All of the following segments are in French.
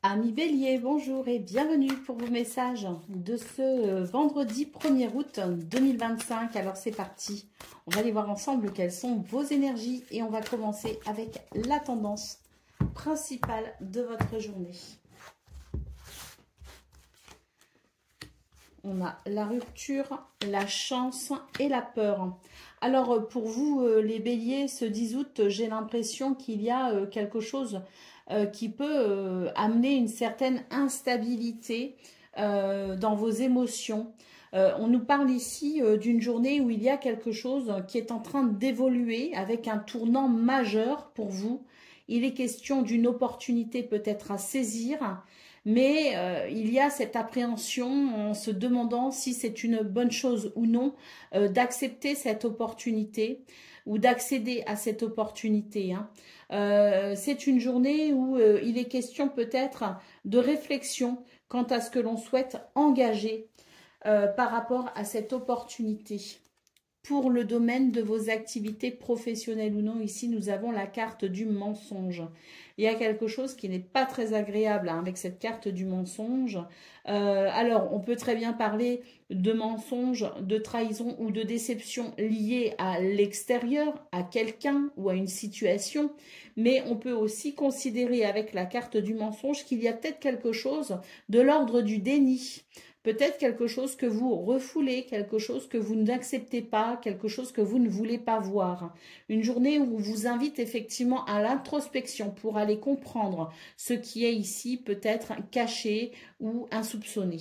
Amis Bélier, bonjour et bienvenue pour vos messages de ce vendredi 1er août 2025. Alors c'est parti, on va aller voir ensemble quelles sont vos énergies et on va commencer avec la tendance principale de votre journée. On a la rupture, la chance et la peur. Alors pour vous les béliers, ce 10 août, j'ai l'impression qu'il y a quelque chose qui peut amener une certaine instabilité dans vos émotions. On nous parle ici d'une journée où il y a quelque chose qui est en train d'évoluer avec un tournant majeur pour vous. Il est question d'une opportunité peut-être à saisir, mais il y a cette appréhension en se demandant si c'est une bonne chose ou non d'accepter cette opportunité ou d'accéder à cette opportunité. C'est une journée où il est question peut-être de réflexion quant à ce que l'on souhaite engager par rapport à cette opportunité. Pour le domaine de vos activités professionnelles ou non, ici nous avons la carte du mensonge. Il y a quelque chose qui n'est pas très agréable avec cette carte du mensonge. Alors, on peut très bien parler de mensonge, de trahison ou de déception liée à l'extérieur, à quelqu'un ou à une situation. Mais on peut aussi considérer avec la carte du mensonge qu'il y a peut-être quelque chose de l'ordre du déni. Peut-être quelque chose que vous refoulez, quelque chose que vous n'acceptez pas, quelque chose que vous ne voulez pas voir. Une journée où on vous invite effectivement à l'introspection pour aller comprendre ce qui est ici peut-être caché ou insoupçonné.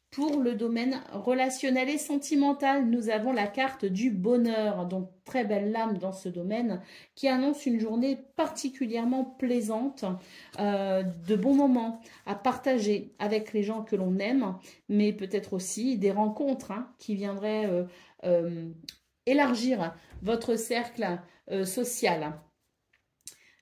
Pour le domaine relationnel et sentimental, nous avons la carte du bonheur, donc très belle lame dans ce domaine, qui annonce une journée particulièrement plaisante, de bons moments à partager avec les gens que l'on aime, mais peut-être aussi des rencontres qui viendraient élargir votre cercle social.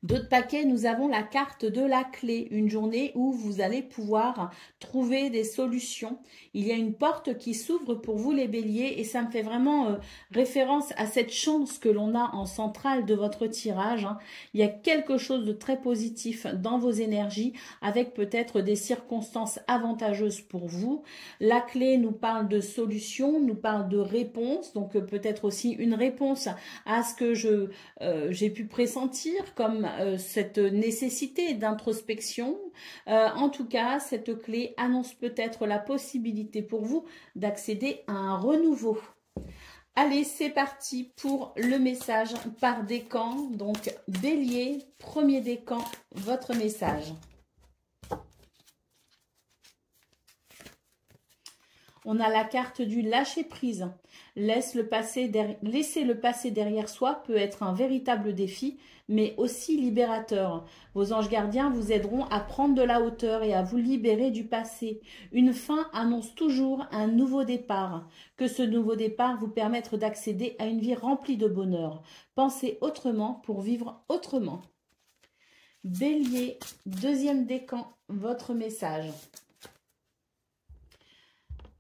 D'autres paquets, nous avons la carte de la clé, une journée où vous allez pouvoir trouver des solutions. Il y a une porte qui s'ouvre pour vous les béliers et ça me fait vraiment référence à cette chance que l'on a en centrale de votre tirage. Il y a quelque chose de très positif dans vos énergies avec peut-être des circonstances avantageuses pour vous. La clé nous parle de solutions, nous parle de réponses, donc peut-être aussi une réponse à ce que j'ai pu pressentir comme cette nécessité d'introspection. En tout cas, cette clé annonce peut-être la possibilité pour vous d'accéder à un renouveau. Allez, c'est parti pour le message par décan. Donc, bélier, premier décan, votre message. On a la carte du lâcher-prise. Laisser le passé derrière soi peut être un véritable défi, mais aussi libérateur. Vos anges gardiens vous aideront à prendre de la hauteur et à vous libérer du passé. Une fin annonce toujours un nouveau départ. Que ce nouveau départ vous permette d'accéder à une vie remplie de bonheur. Pensez autrement pour vivre autrement. Bélier, deuxième décan, votre message.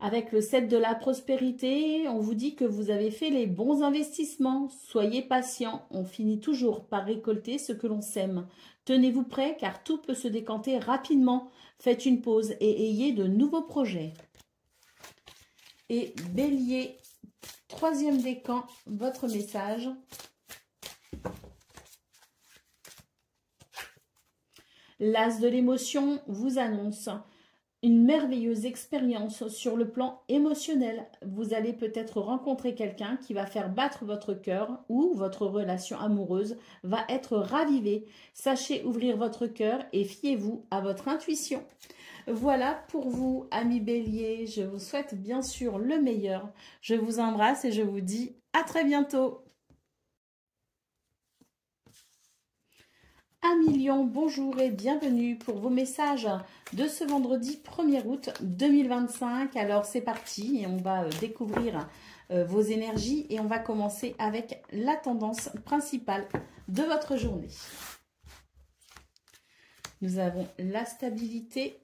Avec le 7 de la prospérité, on vous dit que vous avez fait les bons investissements. Soyez patient, on finit toujours par récolter ce que l'on sème. Tenez-vous prêts car tout peut se décanter rapidement. Faites une pause et ayez de nouveaux projets. Et bélier, troisième décan, votre message. L'as de l'émotion vous annonce une merveilleuse expérience sur le plan émotionnel. Vous allez peut-être rencontrer quelqu'un qui va faire battre votre cœur ou votre relation amoureuse va être ravivée. Sachez ouvrir votre cœur et fiez-vous à votre intuition. Voilà pour vous, amis béliers. Je vous souhaite bien sûr le meilleur. Je vous embrasse et je vous dis à très bientôt. Amis Lion, bonjour et bienvenue pour vos messages de ce vendredi 1er août 2025. Alors c'est parti et on va découvrir vos énergies et on va commencer avec la tendance principale de votre journée. Nous avons la stabilité,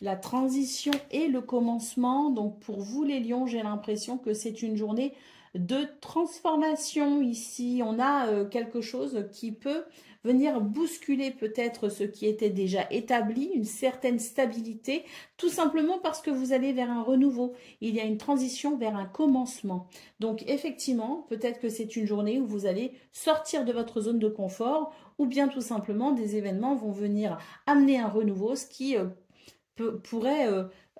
la transition et le commencement. Donc pour vous les lions, j'ai l'impression que c'est une journée de transformation ici. On a quelque chose qui peut venir bousculer peut-être ce qui était déjà établi, une certaine stabilité, tout simplement parce que vous allez vers un renouveau. Il y a une transition vers un commencement. Donc effectivement, peut-être que c'est une journée où vous allez sortir de votre zone de confort ou bien tout simplement des événements vont venir amener un renouveau, ce qui pourrait,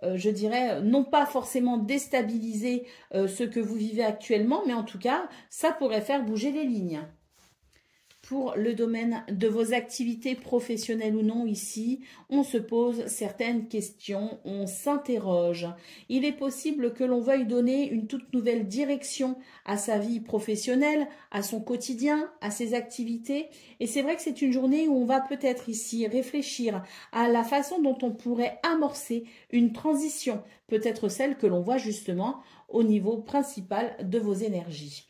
je dirais, non pas forcément déstabiliser ce que vous vivez actuellement, mais en tout cas, ça pourrait faire bouger les lignes. Pour le domaine de vos activités professionnelles ou non, ici, on se pose certaines questions, on s'interroge. Il est possible que l'on veuille donner une toute nouvelle direction à sa vie professionnelle, à son quotidien, à ses activités. Et c'est vrai que c'est une journée où on va peut-être ici réfléchir à la façon dont on pourrait amorcer une transition, peut-être celle que l'on voit justement au niveau principal de vos énergies.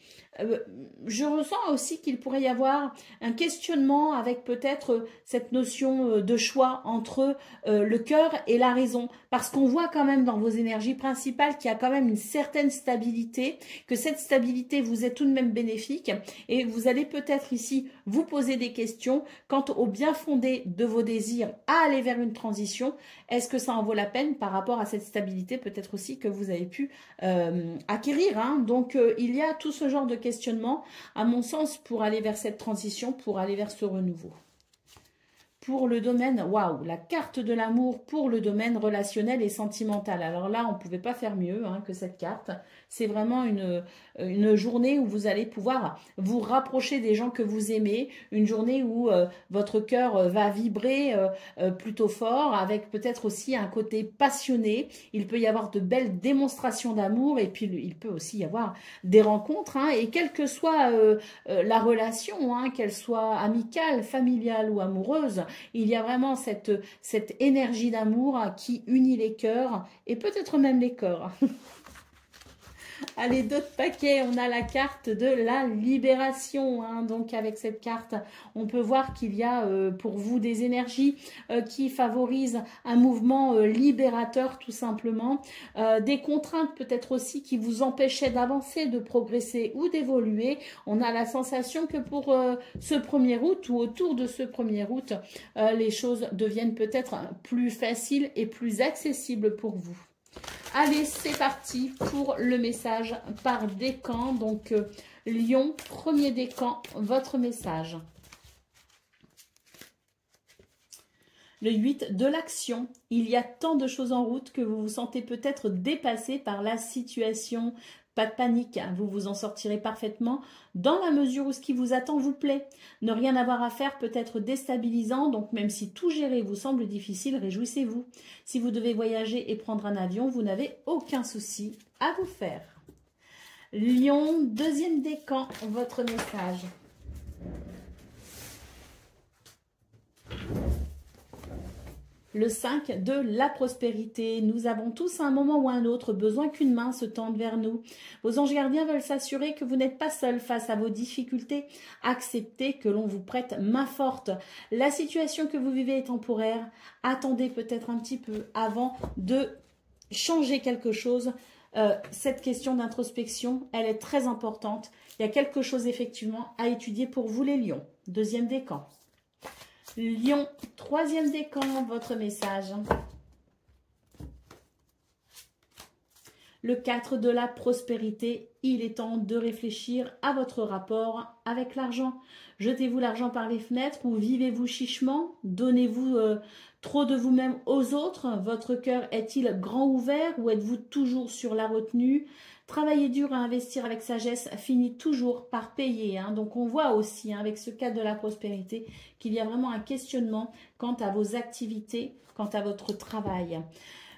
Je ressens aussi qu'il pourrait y avoir un questionnement avec peut-être cette notion de choix entre le cœur et la raison. Parce qu'on voit quand même dans vos énergies principales qu'il y a quand même une certaine stabilité, que cette stabilité vous est tout de même bénéfique. Et vous allez peut-être ici vous poser des questions quant au bien fondé de vos désirs à aller vers une transition. Est-ce que ça en vaut la peine par rapport à cette stabilité peut-être aussi que vous avez pu acquérir, hein. Donc il y a tout ce genre de questionnement à mon sens pour aller vers cette transition, pour aller vers ce renouveau. Pour le domaine, waouh, la carte de l'amour pour le domaine relationnel et sentimental. Alors là, on ne pouvait pas faire mieux hein, que cette carte. C'est vraiment une journée où vous allez pouvoir vous rapprocher des gens que vous aimez. Une journée où votre cœur va vibrer plutôt fort, avec peut-être aussi un côté passionné. Il peut y avoir de belles démonstrations d'amour et puis il peut aussi y avoir des rencontres. Hein, et quelle que soit la relation, hein, qu'elle soit amicale, familiale ou amoureuse, il y a vraiment cette énergie d'amour qui unit les cœurs et peut-être même les corps. Allez, d'autres paquets, on a la carte de la libération. Hein. Donc avec cette carte, on peut voir qu'il y a pour vous des énergies qui favorisent un mouvement libérateur tout simplement. Des contraintes peut-être aussi qui vous empêchaient d'avancer, de progresser ou d'évoluer. On a la sensation que pour ce 1er août ou autour de ce 1er août, les choses deviennent peut-être plus faciles et plus accessibles pour vous. Allez, c'est parti pour le message par décan. Donc, Lion, 1er décan, votre message. Le 8 de l'action. Il y a tant de choses en route que vous vous sentez peut-être dépassé par la situation. Pas de panique, vous vous en sortirez parfaitement dans la mesure où ce qui vous attend vous plaît. Ne rien avoir à faire peut être déstabilisant, donc même si tout gérer vous semble difficile, réjouissez-vous. Si vous devez voyager et prendre un avion, vous n'avez aucun souci à vous faire. Lion, 2e décan, votre message. Le 5 de la prospérité. Nous avons tous à un moment ou à un autre besoin qu'une main se tende vers nous. Vos anges gardiens veulent s'assurer que vous n'êtes pas seul face à vos difficultés. Acceptez que l'on vous prête main forte. La situation que vous vivez est temporaire. Attendez peut-être un petit peu avant de changer quelque chose. Cette question d'introspection, elle est très importante. Il y a quelque chose effectivement à étudier pour vous les lions. 2e décan. Lion, 3e décan, votre message. Le 4 de la prospérité, il est temps de réfléchir à votre rapport avec l'argent. Jetez-vous l'argent par les fenêtres ou vivez-vous chichement? Donnez-vous trop de vous-même aux autres? Votre cœur est-il grand ouvert ou êtes-vous toujours sur la retenue? Travailler dur à investir avec sagesse finit toujours par payer. Hein. Donc on voit aussi hein, avec ce cadre de la prospérité qu'il y a vraiment un questionnement quant à vos activités, quant à votre travail.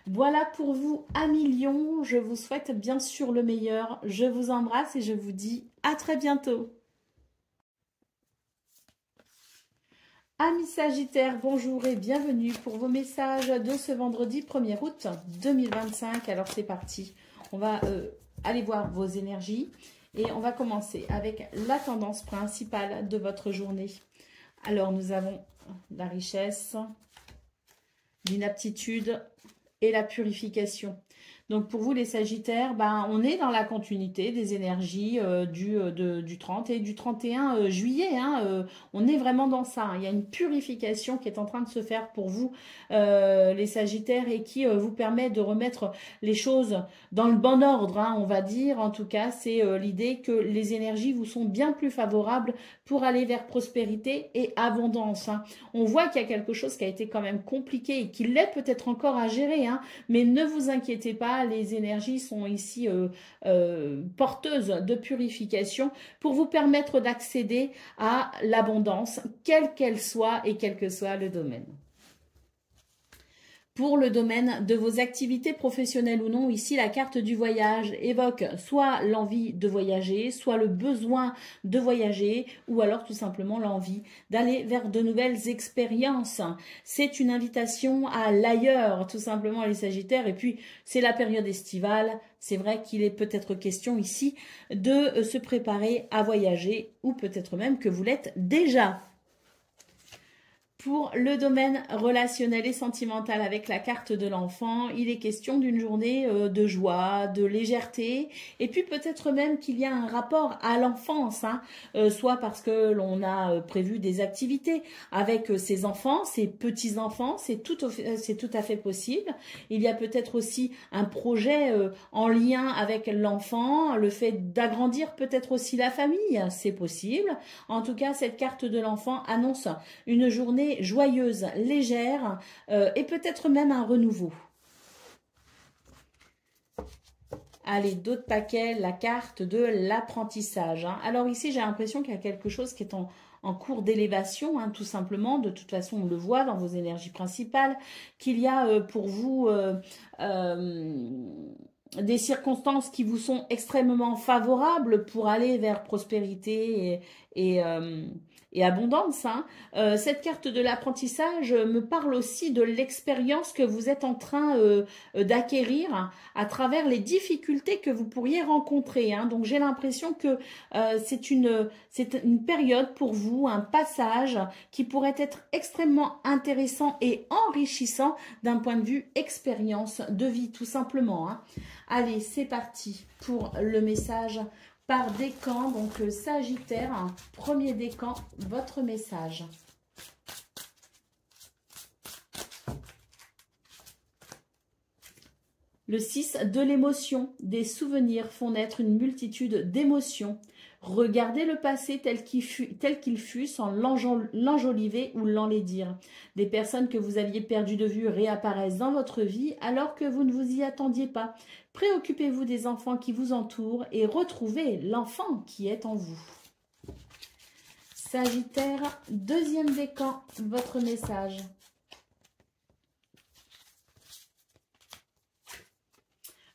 Voilà pour vous, amis Lions. Je vous souhaite bien sûr le meilleur. Je vous embrasse et je vous dis à très bientôt. Amis Sagittaires, bonjour et bienvenue pour vos messages de ce vendredi 1er août 2025. Alors c'est parti, on va aller voir vos énergies et on va commencer avec la tendance principale de votre journée. Alors nous avons la richesse, l'inaptitude et la purification. Donc pour vous les Sagittaires, ben, on est dans la continuité des énergies du 30 et du 31 juillet. Hein, on est vraiment dans ça. Hein. Il y a une purification qui est en train de se faire pour vous les Sagittaires et qui vous permet de remettre les choses dans le bon ordre. Hein, on va dire en tout cas, c'est l'idée que les énergies vous sont bien plus favorables pour aller vers prospérité et abondance. Hein. On voit qu'il y a quelque chose qui a été quand même compliqué et qui l'est peut-être encore à gérer, hein, mais ne vous inquiétez pas, les énergies sont ici porteuses de purification pour vous permettre d'accéder à l'abondance, quelle qu'elle soit et quel que soit le domaine. Pour le domaine de vos activités professionnelles ou non, ici la carte du voyage évoque soit l'envie de voyager, soit le besoin de voyager, ou alors tout simplement l'envie d'aller vers de nouvelles expériences. C'est une invitation à l'ailleurs, tout simplement les Sagittaires, et puis c'est la période estivale, c'est vrai qu'il est peut-être question ici de se préparer à voyager, ou peut-être même que vous l'êtes déjà. Pour le domaine relationnel et sentimental avec la carte de l'enfant, il est question d'une journée de joie, de légèreté, et puis peut-être même qu'il y a un rapport à l'enfance, hein, soit parce que l'on a prévu des activités avec ses enfants, ses petits-enfants, c'est tout à fait possible. Il y a peut-être aussi un projet en lien avec l'enfant, le fait d'agrandir peut-être aussi la famille, c'est possible. En tout cas, cette carte de l'enfant annonce une journée joyeuse, légère et peut-être même un renouveau. Allez, d'autres paquets, la carte de l'apprentissage. Hein. Alors ici, j'ai l'impression qu'il y a quelque chose qui est en cours d'élévation, hein, tout simplement. De toute façon, on le voit dans vos énergies principales, qu'il y a pour vous des circonstances qui vous sont extrêmement favorables pour aller vers prospérité et abondance. Hein. Cette carte de l'apprentissage me parle aussi de l'expérience que vous êtes en train d'acquérir à travers les difficultés que vous pourriez rencontrer. Hein. Donc j'ai l'impression que c'est une période pour vous, un passage qui pourrait être extrêmement intéressant et enrichissant d'un point de vue expérience de vie, tout simplement. Hein. Allez, c'est parti pour le message par décan, donc Sagittaire, premier décan, votre message. Le 6 de l'émotion, des souvenirs font naître une multitude d'émotions. Regardez le passé tel qu'il fut sans l'enjoliver ou l'enlaidir. Des personnes que vous aviez perdues de vue réapparaissent dans votre vie alors que vous ne vous y attendiez pas. Préoccupez-vous des enfants qui vous entourent et retrouvez l'enfant qui est en vous. Sagittaire, deuxième décan, votre message.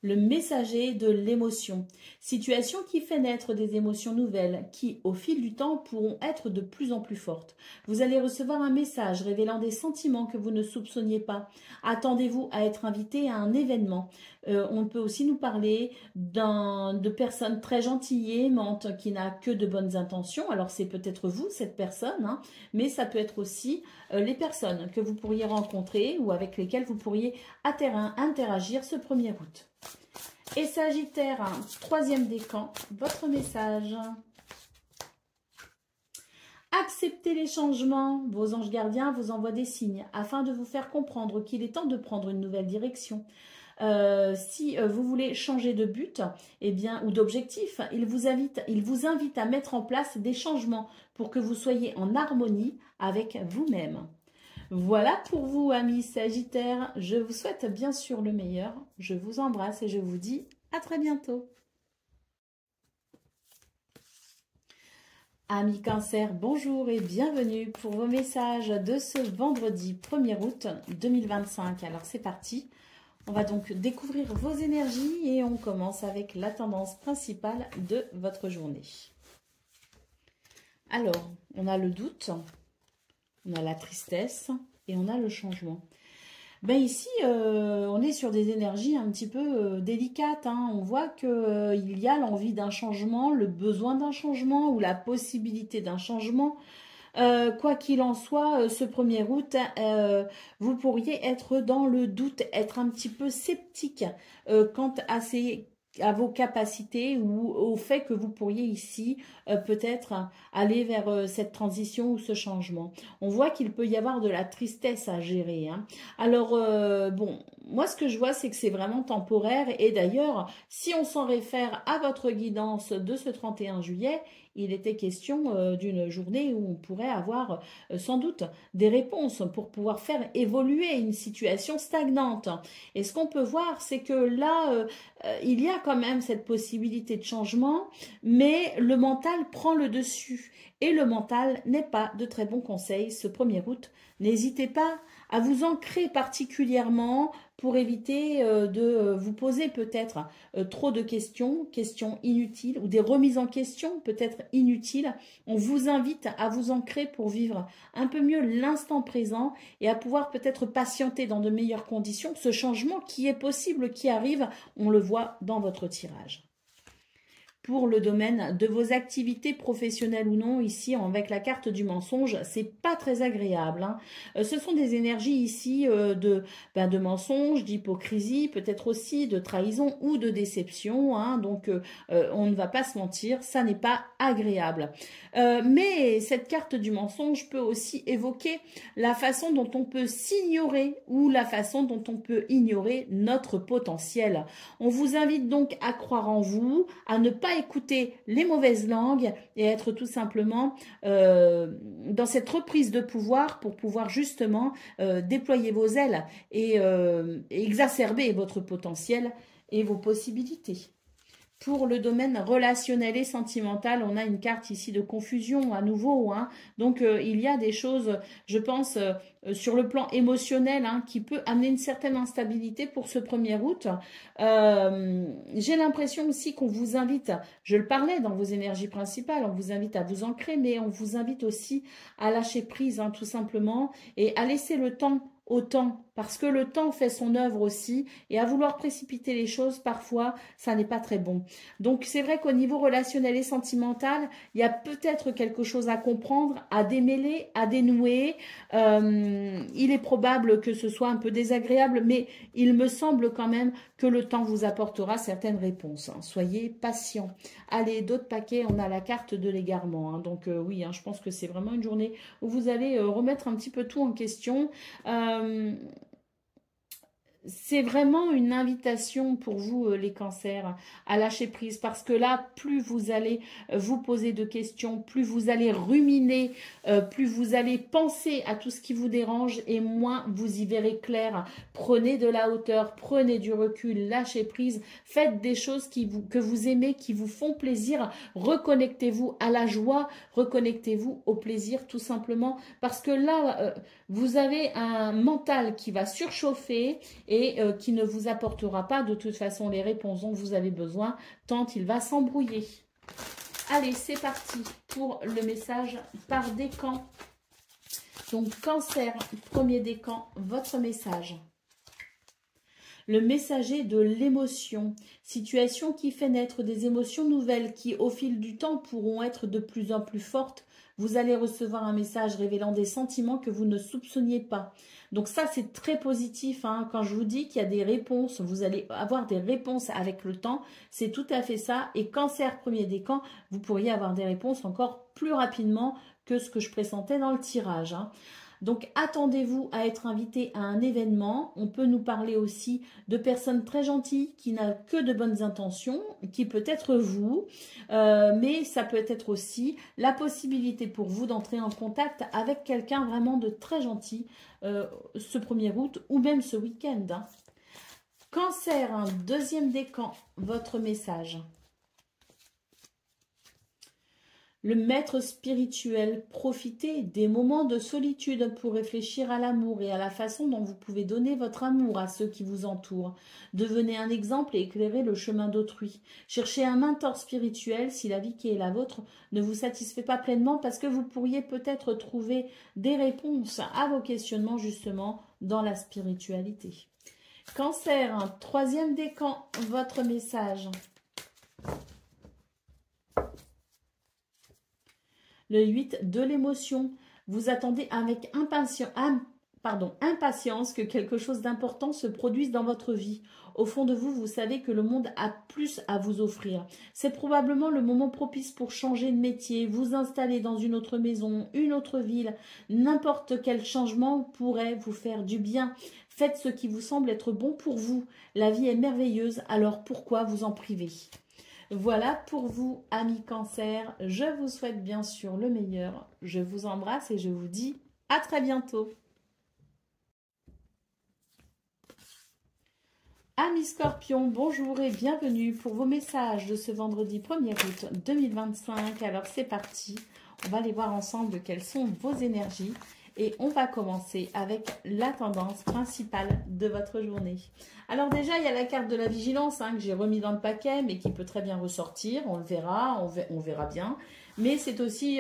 Le messager de l'émotion. Situation qui fait naître des émotions nouvelles qui, au fil du temps, pourront être de plus en plus fortes. Vous allez recevoir un message révélant des sentiments que vous ne soupçonniez pas. Attendez-vous à être invité à un événement. On peut aussi nous parler de personnes très gentilles et aimantes qui n'a que de bonnes intentions. Alors c'est peut-être vous, cette personne, hein, mais ça peut être aussi les personnes que vous pourriez rencontrer ou avec lesquelles vous pourriez interagir ce 1er août. Et Sagittaire, troisième décan, votre message. Acceptez les changements. Vos anges gardiens vous envoient des signes afin de vous faire comprendre qu'il est temps de prendre une nouvelle direction. Si vous voulez changer de but ou d'objectif, il vous invite à mettre en place des changements pour que vous soyez en harmonie avec vous-même. Voilà pour vous, amis Sagittaires. Je vous souhaite bien sûr le meilleur. Je vous embrasse et je vous dis à très bientôt. Amis Cancer, bonjour et bienvenue pour vos messages de ce vendredi 1er août 2025. Alors c'est parti. On va donc découvrir vos énergies et on commence avec la tendance principale de votre journée. Alors, on a le doute. On a la tristesse et on a le changement. Ben ici, on est sur des énergies un petit peu délicates. Hein. On voit qu'il y a l'envie d'un changement, le besoin d'un changement ou la possibilité d'un changement. Quoi qu'il en soit, ce 1er août, vous pourriez être dans le doute, être un petit peu sceptique quant à vos capacités ou au fait que vous pourriez ici peut-être aller vers cette transition ou ce changement. On voit qu'il peut y avoir de la tristesse à gérer, hein. Alors, bon, moi ce que je vois, c'est que c'est vraiment temporaire et d'ailleurs, si on s'en réfère à votre guidance de ce 31 juillet, il était question d'une journée où on pourrait avoir sans doute des réponses pour pouvoir faire évoluer une situation stagnante. Et ce qu'on peut voir, c'est que là, il y a quand même cette possibilité de changement, mais le mental prend le dessus. Et le mental n'est pas de très bons conseils ce 1er août. N'hésitez pas à vous ancrer particulièrement pour éviter de vous poser peut-être trop de questions, questions inutiles ou des remises en question peut-être inutiles. On vous invite à vous ancrer pour vivre un peu mieux l'instant présent et à pouvoir peut-être patienter dans de meilleures conditions. Ce changement qui est possible, qui arrive, on le voit dans votre tirage. Pour le domaine de vos activités professionnelles ou non, ici avec la carte du mensonge, c'est pas très agréable, hein. Ce sont des énergies ici de mensonge, d'hypocrisie, peut-être aussi de trahison ou de déception, hein. Donc on ne va pas se mentir, ça n'est pas agréable. Mais cette carte du mensonge peut aussi évoquer la façon dont on peut s'ignorer ou la façon dont on peut ignorer notre potentiel. On vous invite donc à croire en vous, à ne pas écouter les mauvaises langues et être tout simplement dans cette reprise de pouvoir pour pouvoir justement déployer vos ailes et exacerber votre potentiel et vos possibilités. Pour le domaine relationnel et sentimental, on a une carte ici de confusion à nouveau, hein. Donc, il y a des choses, je pense, sur le plan émotionnel, hein, qui peut amener une certaine instabilité pour ce 1er août. J'ai l'impression aussi qu'on vous invite, je le parlais dans vos énergies principales, on vous invite à vous ancrer, mais on vous invite aussi à lâcher prise, hein, tout simplement, et à laisser le temps au temps, parce que le temps fait son œuvre aussi, et à vouloir précipiter les choses, parfois, ça n'est pas très bon. Donc, c'est vrai qu'au niveau relationnel et sentimental, il y a peut-être quelque chose à comprendre, à démêler, à dénouer. Il est probable que ce soit un peu désagréable, mais il me semble quand même que le temps vous apportera certaines réponses, hein. Soyez patient. Allez, d'autres paquets, on a la carte de l'égarement, hein. Donc, oui, hein, je pense que c'est vraiment une journée où vous allez remettre un petit peu tout en question. C'est vraiment une invitation pour vous, les cancers, à lâcher prise. Parce que là, plus vous allez vous poser de questions, plus vous allez ruminer, plus vous allez penser à tout ce qui vous dérange et moins vous y verrez clair. Prenez de la hauteur, prenez du recul, lâchez prise. Faites des choses que vous aimez, qui vous font plaisir. Reconnectez-vous à la joie, reconnectez-vous au plaisir tout simplement. Parce que là, vous avez un mental qui va surchauffer et qui ne vous apportera pas de toute façon les réponses dont vous avez besoin, tant il va s'embrouiller. Allez, c'est parti pour le message par décan. Donc, cancer, 1er décan, votre message. Le messager de l'émotion, situation qui fait naître des émotions nouvelles qui, au fil du temps, pourront être de plus en plus fortes. Vous allez recevoir un message révélant des sentiments que vous ne soupçonniez pas. Donc ça, c'est très positif, hein. Quand je vous dis qu'il y a des réponses, vous allez avoir des réponses avec le temps. C'est tout à fait ça. Et cancer, 1er décan, vous pourriez avoir des réponses encore plus rapidement que ce que je pressentais dans le tirage, hein. Donc, attendez-vous à être invité à un événement. On peut nous parler aussi de personnes très gentilles qui n'ont que de bonnes intentions, qui peut être vous, mais ça peut être aussi la possibilité pour vous d'entrer en contact avec quelqu'un vraiment de très gentil ce 1er août ou même ce week-end, hein. Cancer, un 2e décan, votre message. Le maître spirituel, profitez des moments de solitude pour réfléchir à l'amour et à la façon dont vous pouvez donner votre amour à ceux qui vous entourent. Devenez un exemple et éclairez le chemin d'autrui. Cherchez un mentor spirituel si la vie qui est la vôtre ne vous satisfait pas pleinement parce que vous pourriez peut-être trouver des réponses à vos questionnements justement dans la spiritualité. Cancer, un 3e décan, votre message. Le 8 de l'émotion. Vous attendez avec impatience que quelque chose d'important se produise dans votre vie. Au fond de vous, vous savez que le monde a plus à vous offrir. C'est probablement le moment propice pour changer de métier, vous installer dans une autre maison, une autre ville. N'importe quel changement pourrait vous faire du bien. Faites ce qui vous semble être bon pour vous. La vie est merveilleuse, alors pourquoi vous en priver? Voilà pour vous, amis Cancer. Je vous souhaite bien sûr le meilleur. Je vous embrasse et je vous dis à très bientôt. Amis Scorpions, bonjour et bienvenue pour vos messages de ce vendredi 1er août 2025. Alors c'est parti, on va aller voir ensemble quelles sont vos énergies et on va commencer avec la tendance principale de votre journée. Alors déjà, il y a la carte de la vigilance que j'ai remis dans le paquet mais qui peut très bien ressortir, on le verra, on verra bien. Mais c'est aussi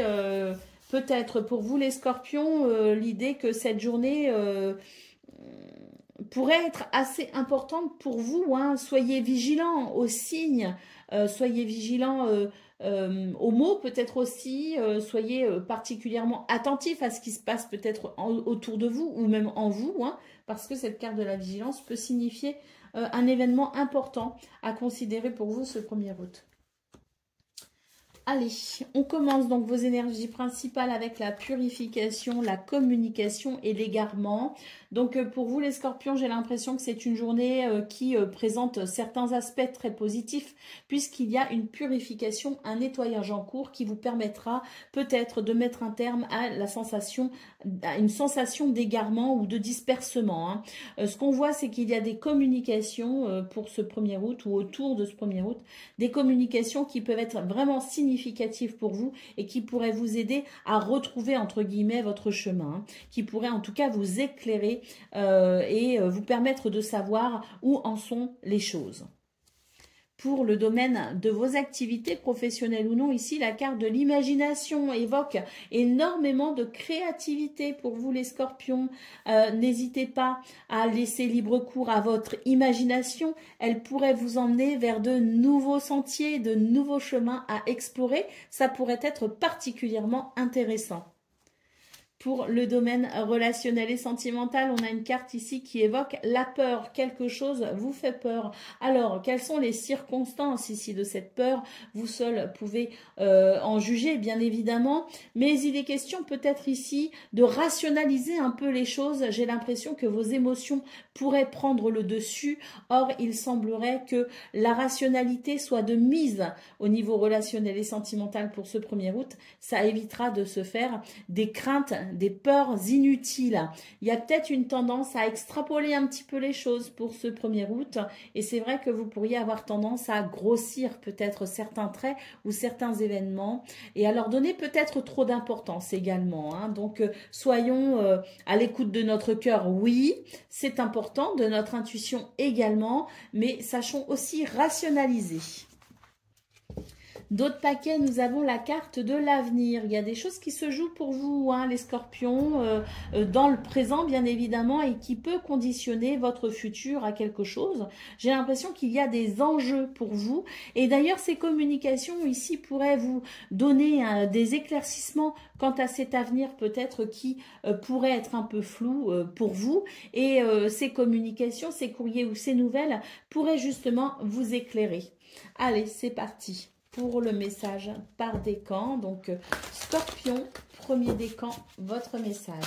peut-être pour vous les Scorpions l'idée que cette journée... pourrait être assez importante pour vous. Soyez vigilants aux signes, soyez vigilants aux mots peut-être aussi, soyez particulièrement attentifs à ce qui se passe peut-être autour de vous ou même en vous, parce que cette carte de la vigilance peut signifier un événement important à considérer pour vous ce 1er août. Allez, on commence donc vos énergies principales avec la purification, la communication et l'égarement. Donc pour vous les Scorpions, j'ai l'impression que c'est une journée qui présente certains aspects très positifs puisqu'il y a une purification, un nettoyage en cours qui vous permettra peut-être de mettre un terme à une sensation d'égarement ou de dispersement. Ce qu'on voit, c'est qu'il y a des communications pour ce 1er août ou autour de ce 1er août, des communications qui peuvent être vraiment significatives pour vous et qui pourraient vous aider à retrouver entre guillemets votre chemin, qui pourraient en tout cas vous éclairer et vous permettre de savoir où en sont les choses. Pour le domaine de vos activités professionnelles ou non, ici la carte de l'imagination évoque énormément de créativité pour vous les Scorpions. N'hésitez pas à laisser libre cours à votre imagination. Elle pourrait vous emmener vers de nouveaux sentiers, de nouveaux chemins à explorer. Ça pourrait être particulièrement intéressant. Pour le domaine relationnel et sentimental, on a une carte ici qui évoque la peur. Quelque chose vous fait peur. Alors, quelles sont les circonstances ici de cette peur? Vous seul pouvez en juger, bien évidemment. Mais il est question peut-être ici de rationaliser un peu les choses. J'ai l'impression que vos émotions pourraient prendre le dessus. Or, il semblerait que la rationalité soit de mise au niveau relationnel et sentimental pour ce 1er août. Ça évitera de se faire des craintes, des peurs inutiles. Il y a peut-être une tendance à extrapoler un petit peu les choses pour ce 1er août et c'est vrai que vous pourriez avoir tendance à grossir peut-être certains traits ou certains événements et à leur donner peut-être trop d'importance également. Donc soyons à l'écoute de notre cœur, oui, c'est important, de notre intuition également, mais sachons aussi rationaliser. D'autres paquets, nous avons la carte de l'avenir. Il y a des choses qui se jouent pour vous, les Scorpions, dans le présent, bien évidemment, et qui peut conditionner votre futur à quelque chose. J'ai l'impression qu'il y a des enjeux pour vous. Et d'ailleurs, ces communications ici pourraient vous donner des éclaircissements quant à cet avenir peut-être qui pourrait être un peu flou pour vous. Et ces communications, ces courriers ou ces nouvelles pourraient justement vous éclairer. Allez, c'est parti pour le message par décan. Donc, Scorpion, premier décan, votre message.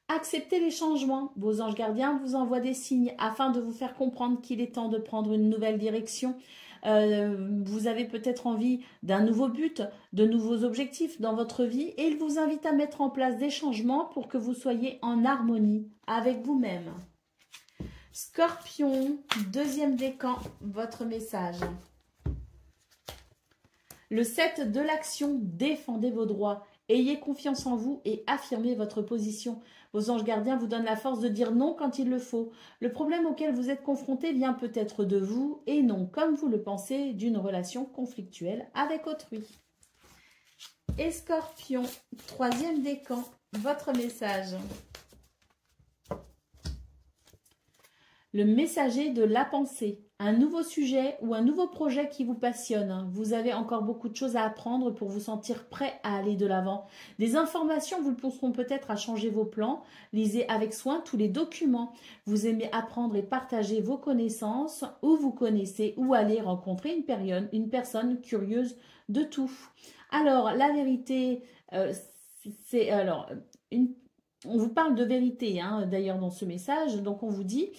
Acceptez les changements. Vos anges gardiens vous envoient des signes afin de vous faire comprendre qu'il est temps de prendre une nouvelle direction. Vous avez peut-être envie d'un nouveau but, de nouveaux objectifs dans votre vie et il vous invite à mettre en place des changements pour que vous soyez en harmonie avec vous-même. Scorpion, deuxième décan, votre message. Le 7 de l'action, défendez vos droits. Ayez confiance en vous et affirmez votre position. Vos anges gardiens vous donnent la force de dire non quand il le faut. Le problème auquel vous êtes confronté vient peut-être de vous et non, comme vous le pensez, d'une relation conflictuelle avec autrui. Et Scorpion, troisième décan, votre message. Le messager de la pensée, un nouveau sujet ou un nouveau projet qui vous passionne. Vous avez encore beaucoup de choses à apprendre pour vous sentir prêt à aller de l'avant. Des informations vous pousseront peut-être à changer vos plans. Lisez avec soin tous les documents. Vous aimez apprendre et partager vos connaissances, ou vous connaissez ou allez rencontrer une personne curieuse de tout. Alors, la vérité, c'est alors on vous parle de vérité, hein, d'ailleurs, dans ce message. Donc, on vous dit,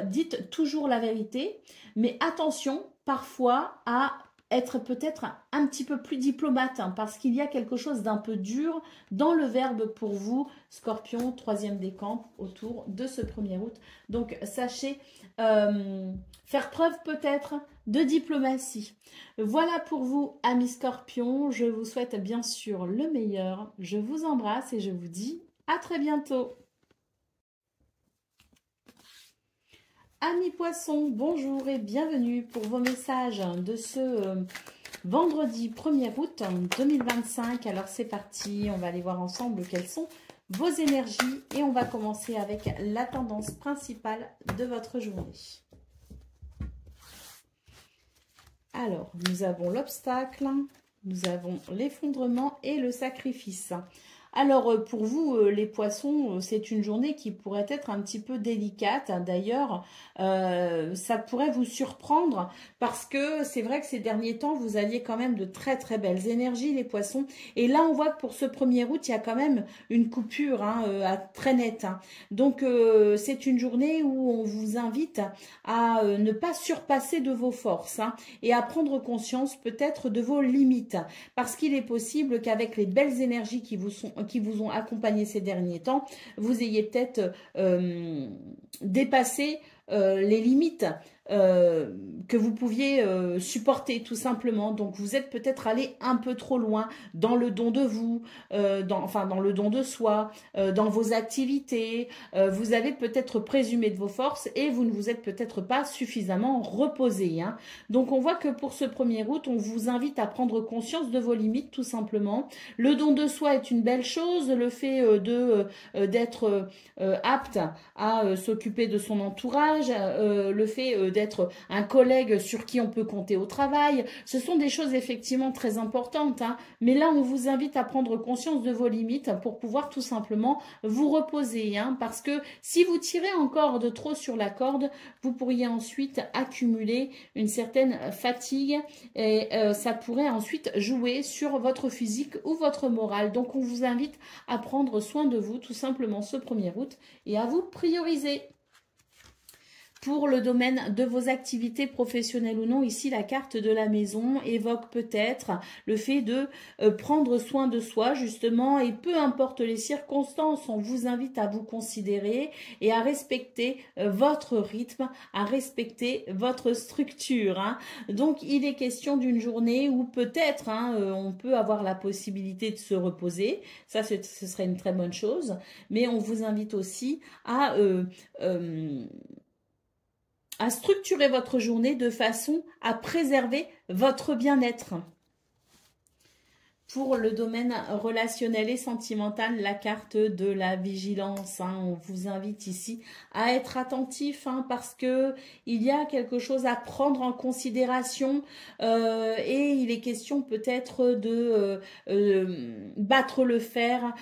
dites toujours la vérité, mais attention, parfois, à être peut-être un petit peu plus diplomate, hein, parce qu'il y a quelque chose d'un peu dur dans le verbe pour vous, Scorpion, 3e décan, autour de ce 1er août. Donc, sachez faire preuve peut-être de diplomatie. Voilà pour vous, amis Scorpions. Je vous souhaite bien sûr le meilleur. Je vous embrasse et je vous dis à très bientôt. Amis Poissons, bonjour et bienvenue pour vos messages de ce vendredi 1er août 2025. Alors c'est parti, on va aller voir ensemble quelles sont vos énergies et on va commencer avec la tendance principale de votre journée. Alors, nous avons l'obstacle, nous avons l'effondrement et le sacrifice. Alors, pour vous, les poissons, c'est une journée qui pourrait être un petit peu délicate. D'ailleurs, ça pourrait vous surprendre parce que c'est vrai que ces derniers temps, vous aviez quand même de très très belles énergies, les poissons. Et là, on voit que pour ce 1er août, il y a quand même une coupure très nette. Hein. Donc, c'est une journée où on vous invite à ne pas surpasser de vos forces hein, et à prendre conscience peut-être de vos limites. Parce qu'il est possible qu'avec les belles énergies qui vous ont accompagné ces derniers temps, vous ayez peut-être dépassé les limites que vous pouviez supporter tout simplement. Donc vous êtes peut-être allé un peu trop loin dans le don de vous, dans le don de soi, dans vos activités. Vous avez peut-être présumé de vos forces et vous ne vous êtes peut-être pas suffisamment reposé. Hein. Donc on voit que pour ce 1er août, on vous invite à prendre conscience de vos limites tout simplement. Le don de soi est une belle chose, le fait d'être apte à s'occuper de son entourage, le fait d'être un collègue sur qui on peut compter au travail. Ce sont des choses effectivement très importantes. Hein. Mais là, on vous invite à prendre conscience de vos limites pour pouvoir tout simplement vous reposer. Hein, parce que si vous tirez encore de trop sur la corde, vous pourriez ensuite accumuler une certaine fatigue et ça pourrait ensuite jouer sur votre physique ou votre morale. Donc, on vous invite à prendre soin de vous tout simplement ce 1er août et à vous prioriser. Pour le domaine de vos activités professionnelles ou non, ici la carte de la maison évoque peut-être le fait de prendre soin de soi justement et peu importe les circonstances, on vous invite à vous considérer et à respecter votre rythme, à respecter votre structure. Hein. Donc il est question d'une journée où peut-être on peut avoir la possibilité de se reposer, ça ce serait une très bonne chose, mais on vous invite aussi à structurer votre journée de façon à préserver votre bien-être. Pour le domaine relationnel et sentimental, la carte de la vigilance. Hein, on vous invite ici à être attentif hein, parce que il y a quelque chose à prendre en considération et il est question peut-être de battre le fer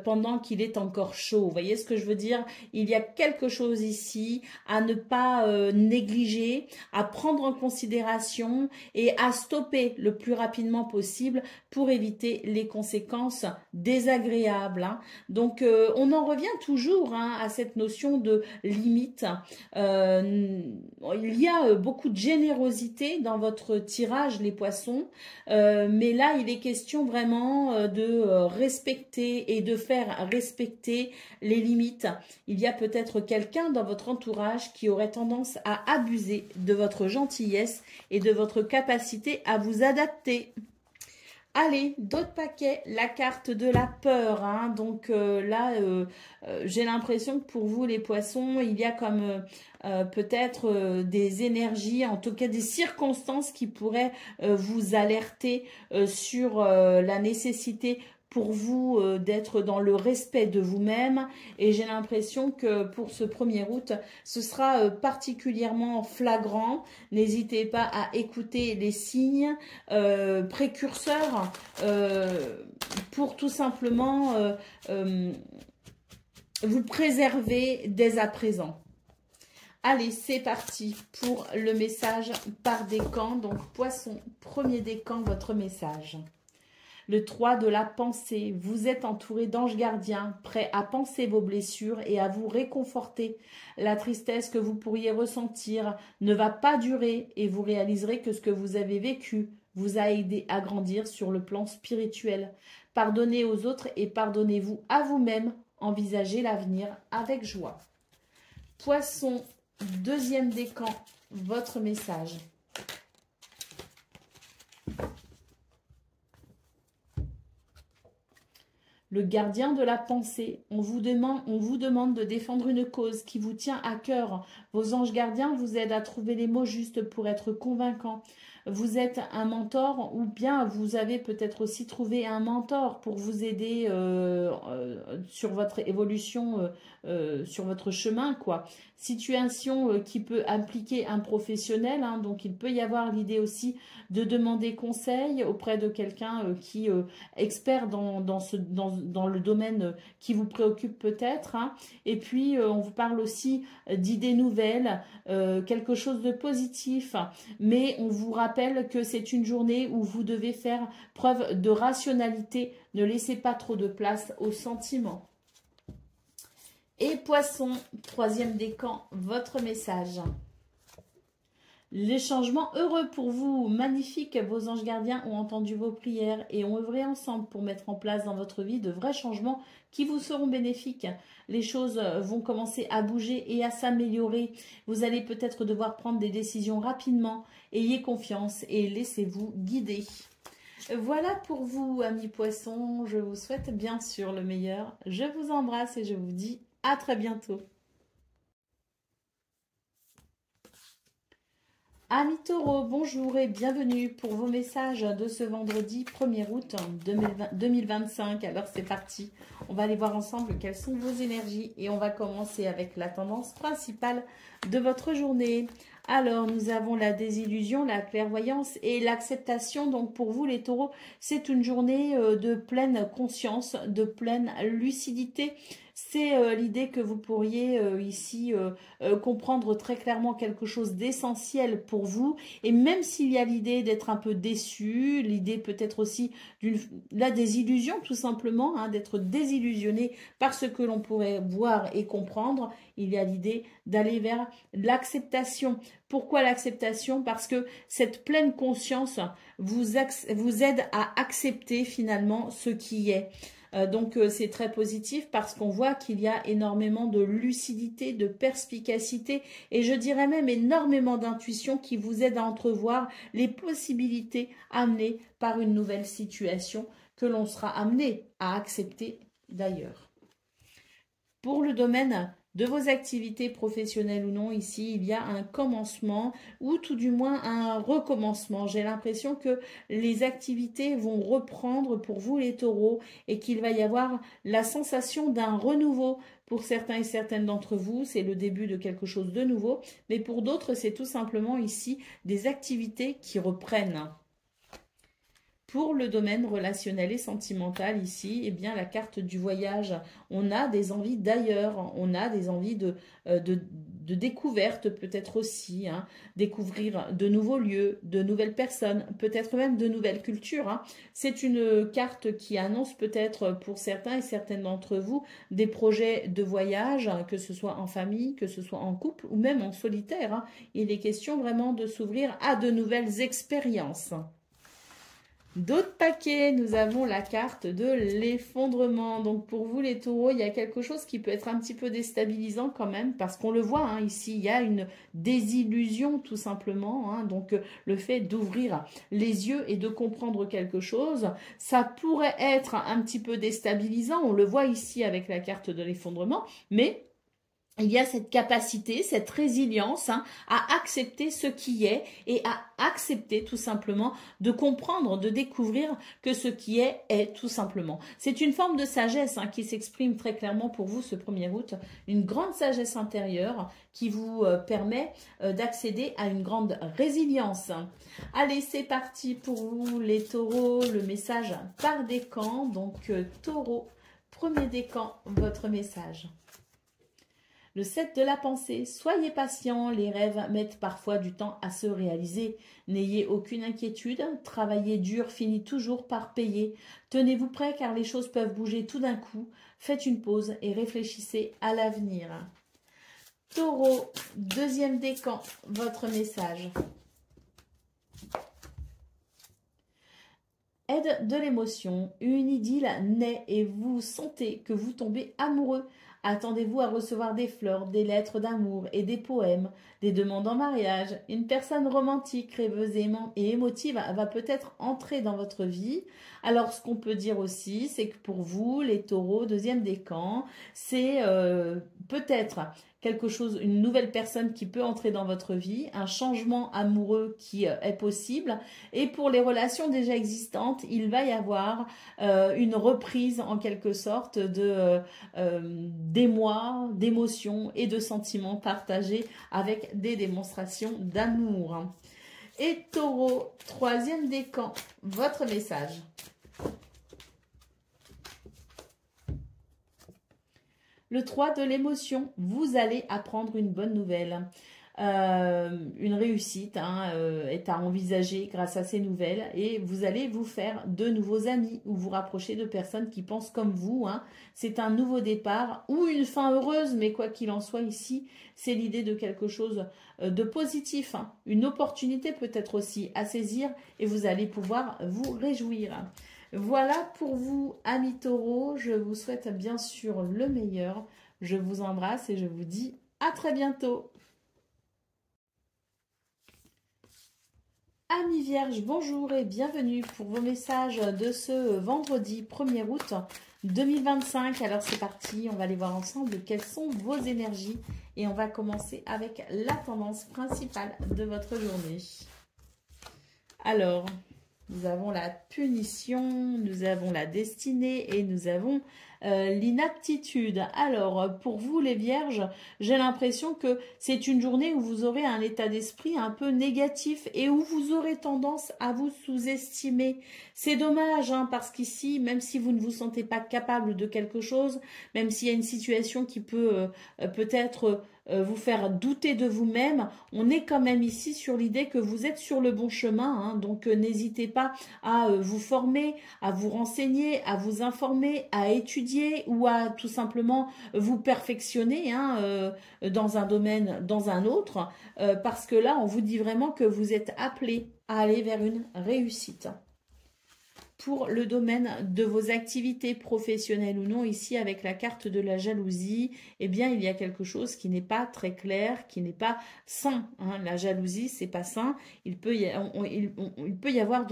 pendant qu'il est encore chaud. Vous voyez ce que je veux dire? Il y a quelque chose ici à ne pas négliger, à prendre en considération et à stopper le plus rapidement possible pour éviter les conséquences désagréables. Hein. Donc, on en revient toujours hein, à cette notion de limite. Il y a beaucoup de générosité dans votre tirage, les poissons, mais là, il est question vraiment de respecter et de faire respecter les limites. Il y a peut-être quelqu'un dans votre entourage qui aurait tendance à abuser de votre gentillesse et de votre capacité à vous adapter. Allez, d'autres paquets, la carte de la peur. Hein. Donc là, j'ai l'impression que pour vous, les poissons, il y a comme peut-être des énergies, en tout cas des circonstances qui pourraient vous alerter sur la nécessité pour vous d'être dans le respect de vous-même. Et j'ai l'impression que pour ce 1er août, ce sera particulièrement flagrant. N'hésitez pas à écouter les signes précurseurs pour tout simplement vous préserver dès à présent. Allez, c'est parti pour le message par décan. Donc, Poisson, premier décan, votre message. Le 3 de la pensée. Vous êtes entouré d'anges gardiens, prêts à penser vos blessures et à vous réconforter. La tristesse que vous pourriez ressentir ne va pas durer et vous réaliserez que ce que vous avez vécu vous a aidé à grandir sur le plan spirituel. Pardonnez aux autres et pardonnez-vous à vous-même. Envisagez l'avenir avec joie. Poisson, deuxième décan, votre message. Le gardien de la pensée, on vous demande de défendre une cause qui vous tient à cœur. Vos anges gardiens vous aident à trouver les mots justes pour être convaincants. Vous êtes un mentor ou bien vous avez peut-être aussi trouvé un mentor pour vous aider sur votre évolution, sur votre chemin, quoi. Situation qui peut impliquer un professionnel, hein, donc il peut y avoir l'idée aussi de demander conseil auprès de quelqu'un qui est expert dans le domaine qui vous préoccupe peut-être. Hein. Et puis, on vous parle aussi d'idées nouvelles, quelque chose de positif, mais on vous rappelle que c'est une journée où vous devez faire preuve de rationalité. Ne laissez pas trop de place aux sentiments. Et Poisson, troisième décan, votre message. Les changements heureux pour vous, magnifiques, vos anges gardiens ont entendu vos prières et ont œuvré ensemble pour mettre en place dans votre vie de vrais changements qui vous seront bénéfiques. Les choses vont commencer à bouger et à s'améliorer. Vous allez peut-être devoir prendre des décisions rapidement. Ayez confiance et laissez-vous guider. Voilà pour vous, amis poissons. Je vous souhaite bien sûr le meilleur. Je vous embrasse et je vous dis à très bientôt. Amis taureaux, bonjour et bienvenue pour vos messages de ce vendredi 1er août 2025. Alors c'est parti, on va aller voir ensemble quelles sont vos énergies et on va commencer avec la tendance principale de votre journée. Alors nous avons la désillusion, la clairvoyance et l'acceptation. Donc pour vous les taureaux, c'est une journée de pleine conscience, de pleine lucidité. C'est l'idée que vous pourriez ici comprendre très clairement quelque chose d'essentiel pour vous. Et même s'il y a l'idée d'être un peu déçu, l'idée peut-être aussi d'une la désillusion tout simplement, hein, d'être désillusionné par ce que l'on pourrait voir et comprendre, il y a l'idée d'aller vers l'acceptation. Pourquoi l'acceptation? Parce que cette pleine conscience vous aide à accepter finalement ce qui est. Donc c'est très positif parce qu'on voit qu'il y a énormément de lucidité, de perspicacité et je dirais même énormément d'intuition qui vous aide à entrevoir les possibilités amenées par une nouvelle situation que l'on sera amené à accepter d'ailleurs. Pour le domaine de vos activités professionnelles ou non, ici, il y a un commencement ou tout du moins un recommencement. J'ai l'impression que les activités vont reprendre pour vous les taureaux et qu'il va y avoir la sensation d'un renouveau. Pour certains et certaines d'entre vous, c'est le début de quelque chose de nouveau, mais pour d'autres, c'est tout simplement ici des activités qui reprennent. Pour le domaine relationnel et sentimental ici, eh bien la carte du voyage, on a des envies d'ailleurs, on a des envies de découverte peut-être aussi, hein, découvrir de nouveaux lieux, de nouvelles personnes, peut-être même de nouvelles cultures. Hein. C'est une carte qui annonce peut-être pour certains et certaines d'entre vous des projets de voyage, que ce soit en famille, que ce soit en couple ou même en solitaire. Hein. Il est question vraiment de s'ouvrir à de nouvelles expériences. D'autres paquets, nous avons la carte de l'effondrement. Donc pour vous les taureaux, il y a quelque chose qui peut être un petit peu déstabilisant quand même, parce qu'on le voit hein, ici, il y a une désillusion tout simplement. Hein, donc le fait d'ouvrir les yeux et de comprendre quelque chose, ça pourrait être un petit peu déstabilisant. On le voit ici avec la carte de l'effondrement, mais il y a cette capacité, cette résilience à accepter ce qui est et à accepter tout simplement de comprendre, de découvrir que ce qui est tout simplement. C'est une forme de sagesse qui s'exprime très clairement pour vous ce 1er août, une grande sagesse intérieure qui vous permet d'accéder à une grande résilience. Allez, c'est parti pour vous les taureaux, le message par décan. Donc taureau, 1er décan, votre message. Le 7 de la pensée, soyez patient, les rêves mettent parfois du temps à se réaliser. N'ayez aucune inquiétude, travailler dur finit toujours par payer. Tenez-vous prêt car les choses peuvent bouger tout d'un coup. Faites une pause et réfléchissez à l'avenir. Taureau, 2e décan, votre message. Aide de l'émotion, une idylle naît et vous sentez que vous tombez amoureux. Attendez-vous à recevoir des fleurs, des lettres d'amour et des poèmes, des demandes en mariage. Une personne romantique, rêveuse et émotive va peut-être entrer dans votre vie. Alors, ce qu'on peut dire aussi, c'est que pour vous, les taureaux, 2e décan, c'est peut-être quelque chose, une nouvelle personne qui peut entrer dans votre vie, un changement amoureux qui est possible. Et pour les relations déjà existantes, il va y avoir une reprise en quelque sorte d'émoi, d'émotions et de sentiments partagés avec des démonstrations d'amour. Et taureau, 3e décan, votre message. Le 3 de l'émotion, vous allez apprendre une bonne nouvelle. Une réussite est à envisager grâce à ces nouvelles et vous allez vous faire de nouveaux amis ou vous rapprocher de personnes qui pensent comme vous. C'est un nouveau départ ou une fin heureuse, mais quoi qu'il en soit ici, c'est l'idée de quelque chose de positif, une opportunité peut-être aussi à saisir et vous allez pouvoir vous réjouir. Voilà pour vous, amis taureaux. Je vous souhaite bien sûr le meilleur. Je vous embrasse et je vous dis à très bientôt. Amis vierges, bonjour et bienvenue pour vos messages de ce vendredi 1er août 2025. Alors c'est parti, on va aller voir ensemble quelles sont vos énergies. Et on va commencer avec la tendance principale de votre journée. Alors, nous avons la punition, nous avons la destinée et nous avons l'inaptitude. Alors, pour vous les vierges, j'ai l'impression que c'est une journée où vous aurez un état d'esprit un peu négatif et où vous aurez tendance à vous sous-estimer. C'est dommage, parce qu'ici, même si vous ne vous sentez pas capable de quelque chose, même s'il y a une situation qui peut peut-être vous faire douter de vous-même, on est quand même ici sur l'idée que vous êtes sur le bon chemin, donc n'hésitez pas à vous former, à vous renseigner, à vous informer, à étudier ou à tout simplement vous perfectionner dans un domaine, dans un autre, parce que là on vous dit vraiment que vous êtes appelé à aller vers une réussite. Pour le domaine de vos activités professionnelles ou non, ici avec la carte de la jalousie, eh bien il y a quelque chose qui n'est pas très clair, qui n'est pas sain. La jalousie, c'est pas sain. Il peut y avoir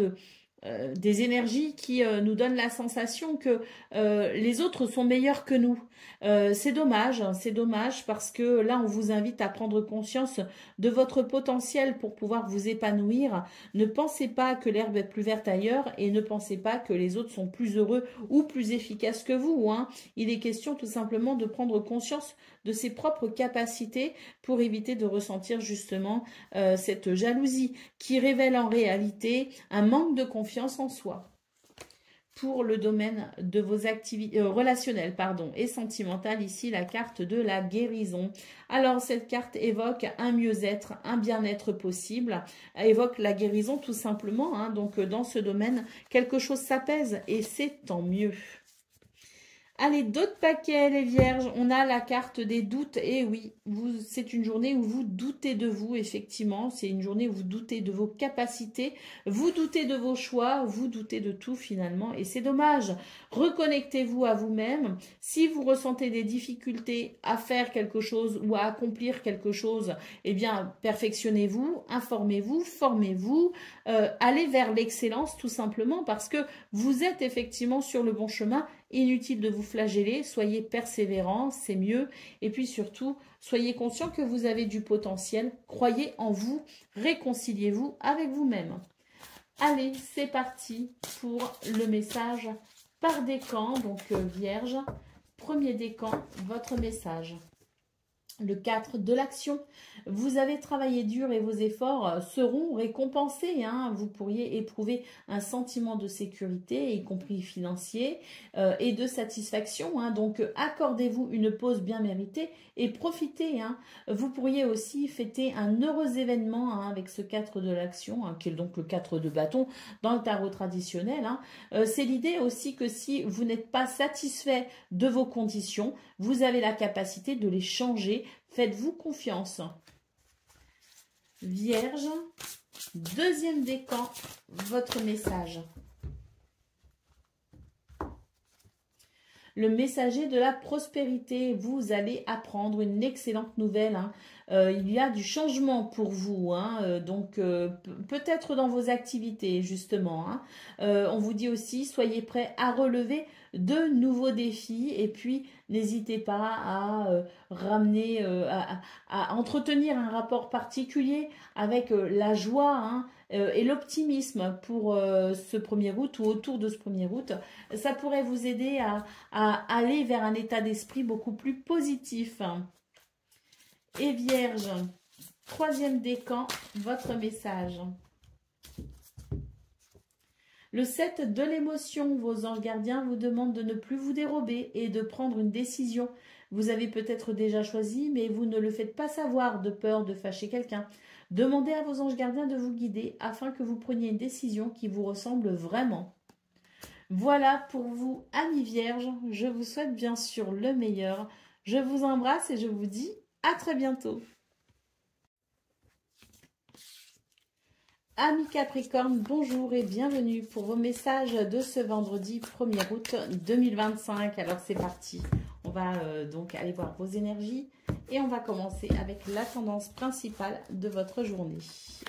des énergies qui nous donnent la sensation que les autres sont meilleurs que nous. C'est dommage parce que là on vous invite à prendre conscience de votre potentiel pour pouvoir vous épanouir. Ne pensez pas que l'herbe est plus verte ailleurs et ne pensez pas que les autres sont plus heureux ou plus efficaces que vous. Il est question tout simplement de prendre conscience de ses propres capacités pour éviter de ressentir justement cette jalousie qui révèle en réalité un manque de confiance en soi. Pour le domaine de vos activités relationnelles et sentimentales, ici la carte de la guérison. Alors cette carte évoque un mieux-être, un bien-être possible, évoque la guérison tout simplement. Donc dans ce domaine, quelque chose s'apaise et c'est tant mieux. Allez, d'autres paquets, les vierges. On a la carte des doutes. Et oui, c'est une journée où vous doutez de vous, effectivement. C'est une journée où vous doutez de vos capacités, vous doutez de vos choix, vous doutez de tout finalement. Et c'est dommage. Reconnectez-vous à vous-même. Si vous ressentez des difficultés à faire quelque chose ou à accomplir quelque chose, eh bien, perfectionnez-vous, informez-vous, formez-vous. Allez vers l'excellence tout simplement parce que vous êtes effectivement sur le bon chemin Inutile de vous flageller, soyez persévérants, c'est mieux. Et puis surtout, soyez conscient que vous avez du potentiel. Croyez en vous, réconciliez-vous avec vous-même. Allez, c'est parti pour le message par décan. Donc, Vierge, premier décan, votre message. Le 4 de l'action. Vous avez travaillé dur et vos efforts seront récompensés. Hein. Vous pourriez éprouver un sentiment de sécurité, y compris financier, et de satisfaction. Hein. Donc, accordez-vous une pause bien méritée et profitez. Hein. Vous pourriez aussi fêter un heureux événement hein, avec ce 4 de l'action, hein, qui est donc le 4 de bâton dans le tarot traditionnel. Hein. C'est l'idée aussi que si vous n'êtes pas satisfait de vos conditions, vous avez la capacité de les changer. Faites-vous confiance. Vierge, deuxième décan, votre message. Le messager de la prospérité, vous allez apprendre une excellente nouvelle. Hein. Il y a du changement pour vous, hein. Donc peut-être dans vos activités justement. Hein. On vous dit aussi, soyez prêts à relever de nouveaux défis et puis n'hésitez pas à ramener, à entretenir un rapport particulier avec la joie hein, et l'optimisme pour ce 1er août ou autour de ce 1er août. Ça pourrait vous aider à aller vers un état d'esprit beaucoup plus positif. Et Vierge, troisième décan, votre message. Le 7 de l'émotion, vos anges gardiens vous demandent de ne plus vous dérober et de prendre une décision. Vous avez peut-être déjà choisi, mais vous ne le faites pas savoir de peur de fâcher quelqu'un. Demandez à vos anges gardiens de vous guider afin que vous preniez une décision qui vous ressemble vraiment. Voilà pour vous, amis vierges. Je vous souhaite bien sûr le meilleur. Je vous embrasse et je vous dis à très bientôt. Amis Capricorne, bonjour et bienvenue pour vos messages de ce vendredi 1er août 2025. Alors c'est parti, on va donc aller voir vos énergies et on va commencer avec la tendance principale de votre journée.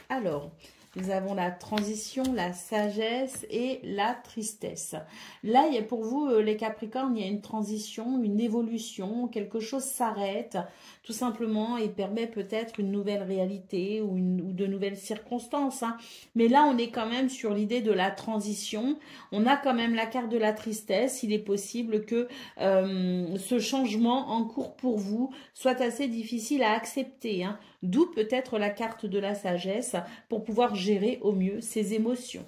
Alors, nous avons la transition, la sagesse et la tristesse. Là, il y a pour vous, les Capricornes, il y a une transition, une évolution, quelque chose s'arrête, tout simplement, et permet peut-être une nouvelle réalité ou de nouvelles circonstances. Hein. Mais là, on est quand même sur l'idée de la transition. On a quand même la carte de la tristesse. Il est possible que ce changement en cours pour vous soit assez difficile à accepter. Hein. D'où peut-être la carte de la sagesse pour pouvoir gérer au mieux ses émotions.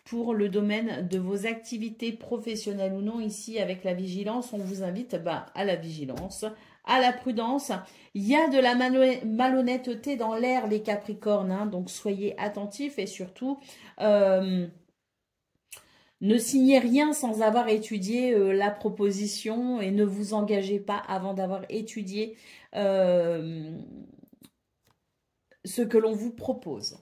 Pour le domaine de vos activités professionnelles ou non, ici avec la vigilance, on vous invite à la vigilance, à la prudence. Il y a de la malhonnêteté dans l'air, les Capricornes, hein, donc soyez attentifs et surtout ne signez rien sans avoir étudié la proposition et ne vous engagez pas avant d'avoir étudié ce que l'on vous propose.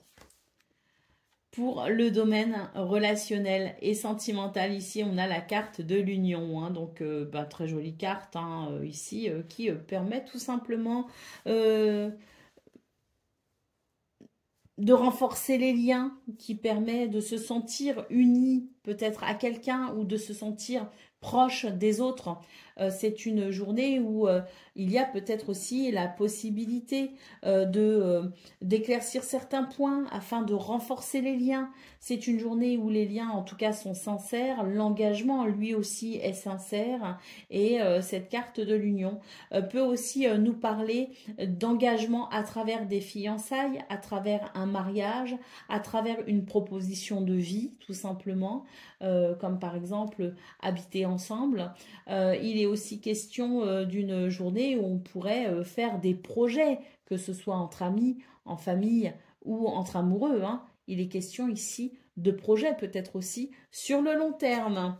Pour le domaine relationnel et sentimental, ici, on a la carte de l'union. Hein, donc, très jolie carte hein, ici qui permet tout simplement de renforcer les liens, qui permet de se sentir uni peut-être à quelqu'un ou de se sentir proche des autres. C'est une journée où il y a peut-être aussi la possibilité d'éclaircir certains points afin de renforcer les liens. C'est une journée où les liens en tout cas sont sincères, l'engagement lui aussi est sincère et cette carte de l'union peut aussi nous parler d'engagement à travers des fiançailles, à travers un mariage, à travers une proposition de vie tout simplement, comme par exemple habiter ensemble. Il est aussi question d'une journée où on pourrait faire des projets, que ce soit entre amis, en famille ou entre amoureux. Hein. Il est question ici de projets peut-être aussi sur le long terme.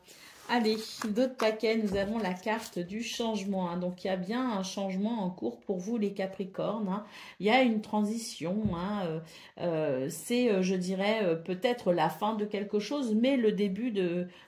Allez, d'autres paquets, nous avons la carte du changement. Hein. Donc, il y a bien un changement en cours pour vous, les Capricornes. Hein. Il y a une transition. Hein. C'est, je dirais, peut-être la fin de quelque chose, mais le début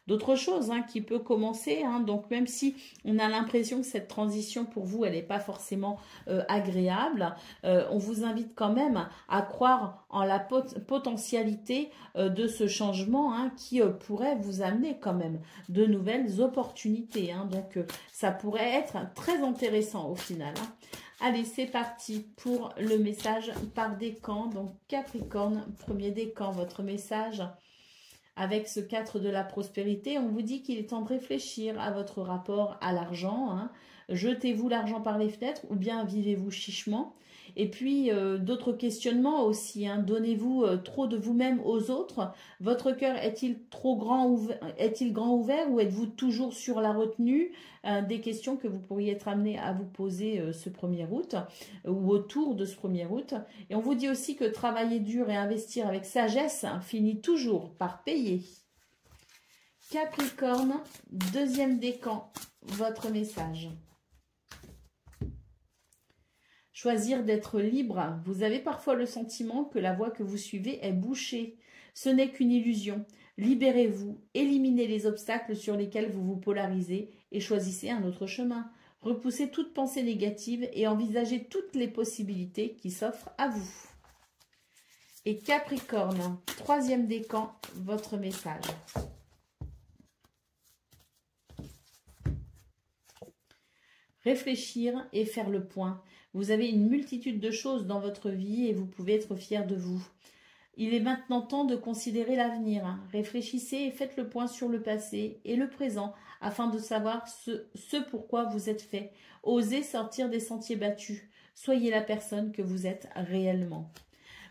d'autre chose hein, qui peut commencer. Hein. Donc, même si on a l'impression que cette transition, pour vous, elle n'est pas forcément agréable, on vous invite quand même à croire en la potentialité de ce changement hein, qui pourrait vous amener quand même de nouvelles opportunités. Hein. Donc, ça pourrait être très intéressant au final. Hein. Allez, c'est parti pour le message par décan. Donc, Capricorne, premier décan, votre message. Avec ce 4 de la prospérité, on vous dit qu'il est temps de réfléchir à votre rapport à l'argent. Hein. Jetez-vous l'argent par les fenêtres ou bien vivez-vous chichement. Et puis, d'autres questionnements aussi. Hein. Donnez-vous trop de vous-même aux autres. Votre cœur est-il grand ouvert ou êtes-vous toujours sur la retenue? Des questions que vous pourriez être amené à vous poser ce 1er août ou autour de ce 1er août. Et on vous dit aussi que travailler dur et investir avec sagesse finit toujours par payer. Capricorne, deuxième décan, votre message. Choisir d'être libre. Vous avez parfois le sentiment que la voie que vous suivez est bouchée. Ce n'est qu'une illusion. Libérez-vous, éliminez les obstacles sur lesquels vous vous polarisez et choisissez un autre chemin. Repoussez toute pensée négative et envisagez toutes les possibilités qui s'offrent à vous. Et Capricorne, troisième décan, votre message. Réfléchir et faire le point. Vous avez une multitude de choses dans votre vie et vous pouvez être fier de vous. Il est maintenant temps de considérer l'avenir. Réfléchissez et faites le point sur le passé et le présent afin de savoir ce pourquoi vous êtes fait. Osez sortir des sentiers battus. Soyez la personne que vous êtes réellement.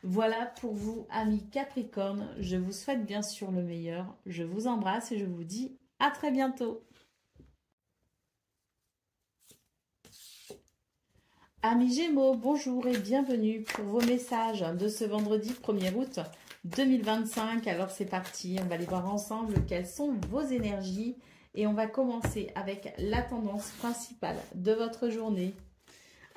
Voilà pour vous, amis Capricorne. Je vous souhaite bien sûr le meilleur. Je vous embrasse et je vous dis à très bientôt. Amis Gémeaux, bonjour et bienvenue pour vos messages de ce vendredi 1er août 2025. Alors c'est parti, on va aller voir ensemble quelles sont vos énergies et on va commencer avec la tendance principale de votre journée.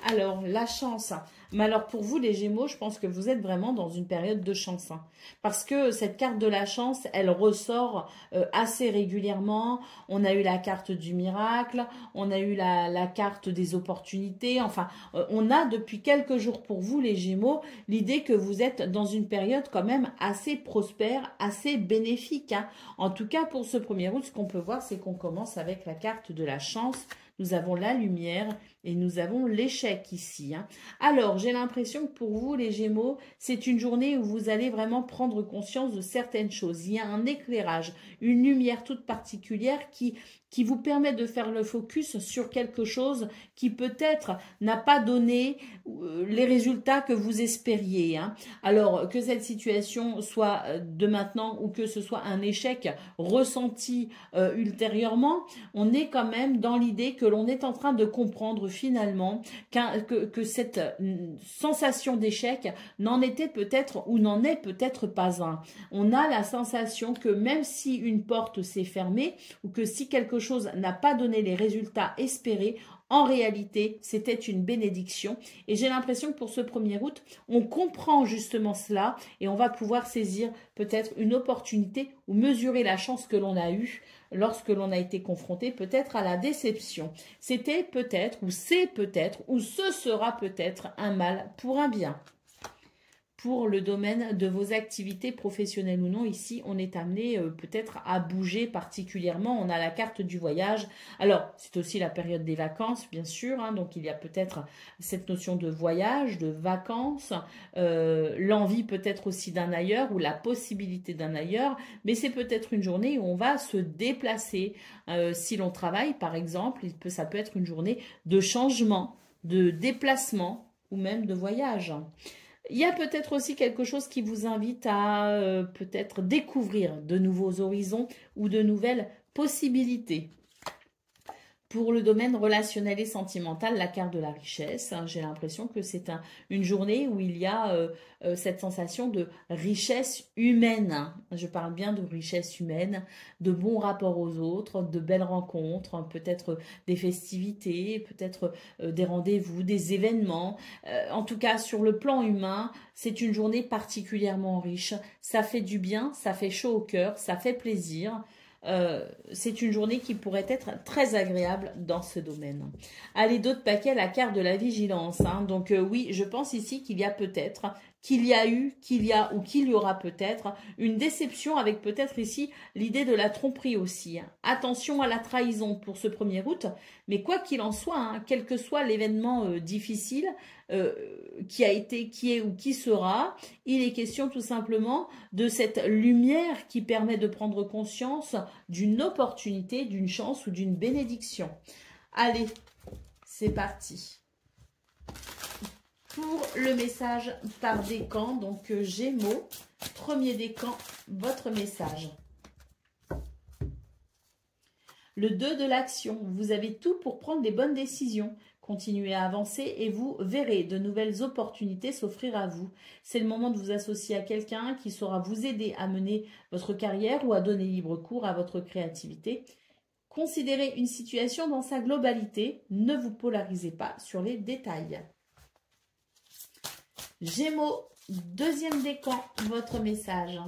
Alors, la chance. Mais alors, pour vous, les Gémeaux, je pense que vous êtes vraiment dans une période de chance. Hein, parce que cette carte de la chance, elle ressort assez régulièrement. On a eu la carte du miracle, on a eu la carte des opportunités. Enfin, on a depuis quelques jours pour vous, les Gémeaux, l'idée que vous êtes dans une période quand même assez prospère, assez bénéfique. Hein. En tout cas, pour ce 1er août, ce qu'on peut voir, c'est qu'on commence avec la carte de la chance. Nous avons la lumière et nous avons l'échec ici. Hein. Alors, j'ai l'impression que pour vous, les Gémeaux, c'est une journée où vous allez vraiment prendre conscience de certaines choses. Il y a un éclairage, une lumière toute particulière qui vous permet de faire le focus sur quelque chose qui peut-être n'a pas donné les résultats que vous espériez. Hein. Alors, que cette situation soit de maintenant ou que ce soit un échec ressenti ultérieurement, on est quand même dans l'idée que l'on est en train de comprendre finalement que cette sensation d'échec n'en était peut-être ou n'en est peut-être pas un. On a la sensation que même si une porte s'est fermée ou que si quelque chose n'a pas donné les résultats espérés, en réalité, c'était une bénédiction. Et j'ai l'impression que pour ce 1er août, on comprend justement cela et on va pouvoir saisir peut-être une opportunité ou mesurer la chance que l'on a eue lorsque l'on a été confronté peut-être à la déception. C'était peut-être ou c'est peut-être ou ce sera peut-être un mal pour un bien. Pour le domaine de vos activités professionnelles ou non, ici, on est amené peut-être à bouger particulièrement. On a la carte du voyage. Alors, c'est aussi la période des vacances, bien sûr. Hein, donc, il y a peut-être cette notion de voyage, de vacances, l'envie peut-être aussi d'un ailleurs ou la possibilité d'un ailleurs. Mais c'est peut-être une journée où on va se déplacer. Si l'on travaille, par exemple, ça peut être une journée de changement, de déplacement ou même de voyage. Il y a peut-être aussi quelque chose qui vous invite à peut-être découvrir de nouveaux horizons ou de nouvelles possibilités. Pour le domaine relationnel et sentimental, la carte de la richesse, hein, j'ai l'impression que c'est une journée où il y a cette sensation de richesse humaine. Hein. Je parle bien de richesse humaine, de bons rapports aux autres, de belles rencontres, hein, peut-être des festivités, peut-être des rendez-vous, des événements. En tout cas, sur le plan humain, c'est une journée particulièrement riche. Ça fait du bien, ça fait chaud au cœur, ça fait plaisir. C'est une journée qui pourrait être très agréable dans ce domaine. Allez, d'autres paquets, la carte de la vigilance. Hein. Donc oui, je pense ici qu'il y a peut-être qu'il y a eu, qu'il y a ou qu'il y aura peut-être une déception avec peut-être ici l'idée de la tromperie aussi. Attention à la trahison pour ce 1er août, mais quoi qu'il en soit, hein, quel que soit l'événement difficile qui a été, qui est ou qui sera, il est question tout simplement de cette lumière qui permet de prendre conscience d'une opportunité, d'une chance ou d'une bénédiction. Allez, c'est parti. Pour le message par décan, donc Gémeaux, 1er décan, votre message. Le 2 de l'action, vous avez tout pour prendre des bonnes décisions. Continuez à avancer et vous verrez de nouvelles opportunités s'offrir à vous. C'est le moment de vous associer à quelqu'un qui saura vous aider à mener votre carrière ou à donner libre cours à votre créativité. Considérez une situation dans sa globalité, ne vous polarisez pas sur les détails. Gémeaux, 2e décan, votre message.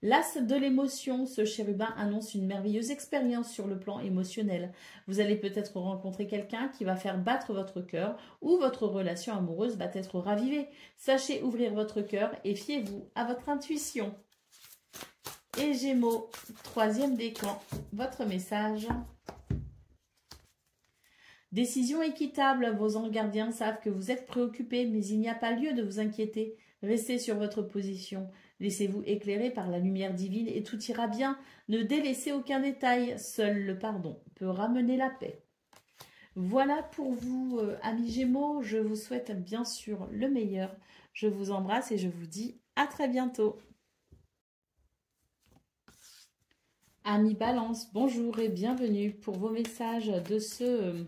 L'as de l'émotion, ce chérubin annonce une merveilleuse expérience sur le plan émotionnel. Vous allez peut-être rencontrer quelqu'un qui va faire battre votre cœur ou votre relation amoureuse va être ravivée. Sachez ouvrir votre cœur et fiez-vous à votre intuition. Et Gémeaux, 3e décan, votre message. Décision équitable, vos anges gardiens savent que vous êtes préoccupés, mais il n'y a pas lieu de vous inquiéter. Restez sur votre position. Laissez-vous éclairer par la lumière divine et tout ira bien. Ne délaissez aucun détail. Seul le pardon peut ramener la paix. Voilà pour vous, amis Gémeaux. Je vous souhaite bien sûr le meilleur. Je vous embrasse et je vous dis à très bientôt. Amis Balance, bonjour et bienvenue pour vos messages de ce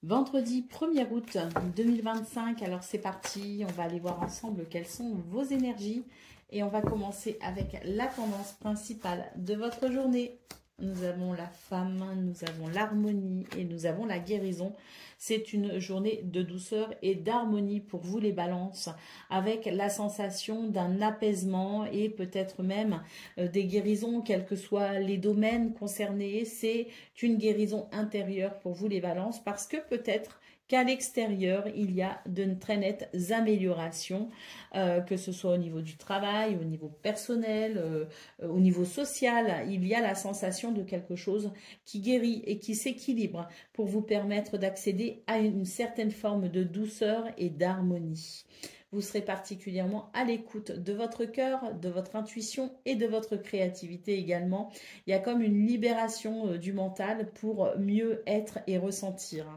vendredi 1er août 2025. Alors c'est parti, on va aller voir ensemble quelles sont vos énergies. Et on va commencer avec la tendance principale de votre journée. Nous avons la femme, nous avons l'harmonie et nous avons la guérison. C'est une journée de douceur et d'harmonie pour vous les balances, avec la sensation d'un apaisement et peut-être même des guérisons, quels que soient les domaines concernés. C'est une guérison intérieure pour vous les balances parce que peut-être qu'à l'extérieur, il y a de très nettes améliorations, que ce soit au niveau du travail, au niveau personnel, au niveau social. Il y a la sensation de quelque chose qui guérit et qui s'équilibre pour vous permettre d'accéder à une certaine forme de douceur et d'harmonie. Vous serez particulièrement à l'écoute de votre cœur, de votre intuition et de votre créativité également. Il y a comme une libération du mental pour mieux être et ressentir.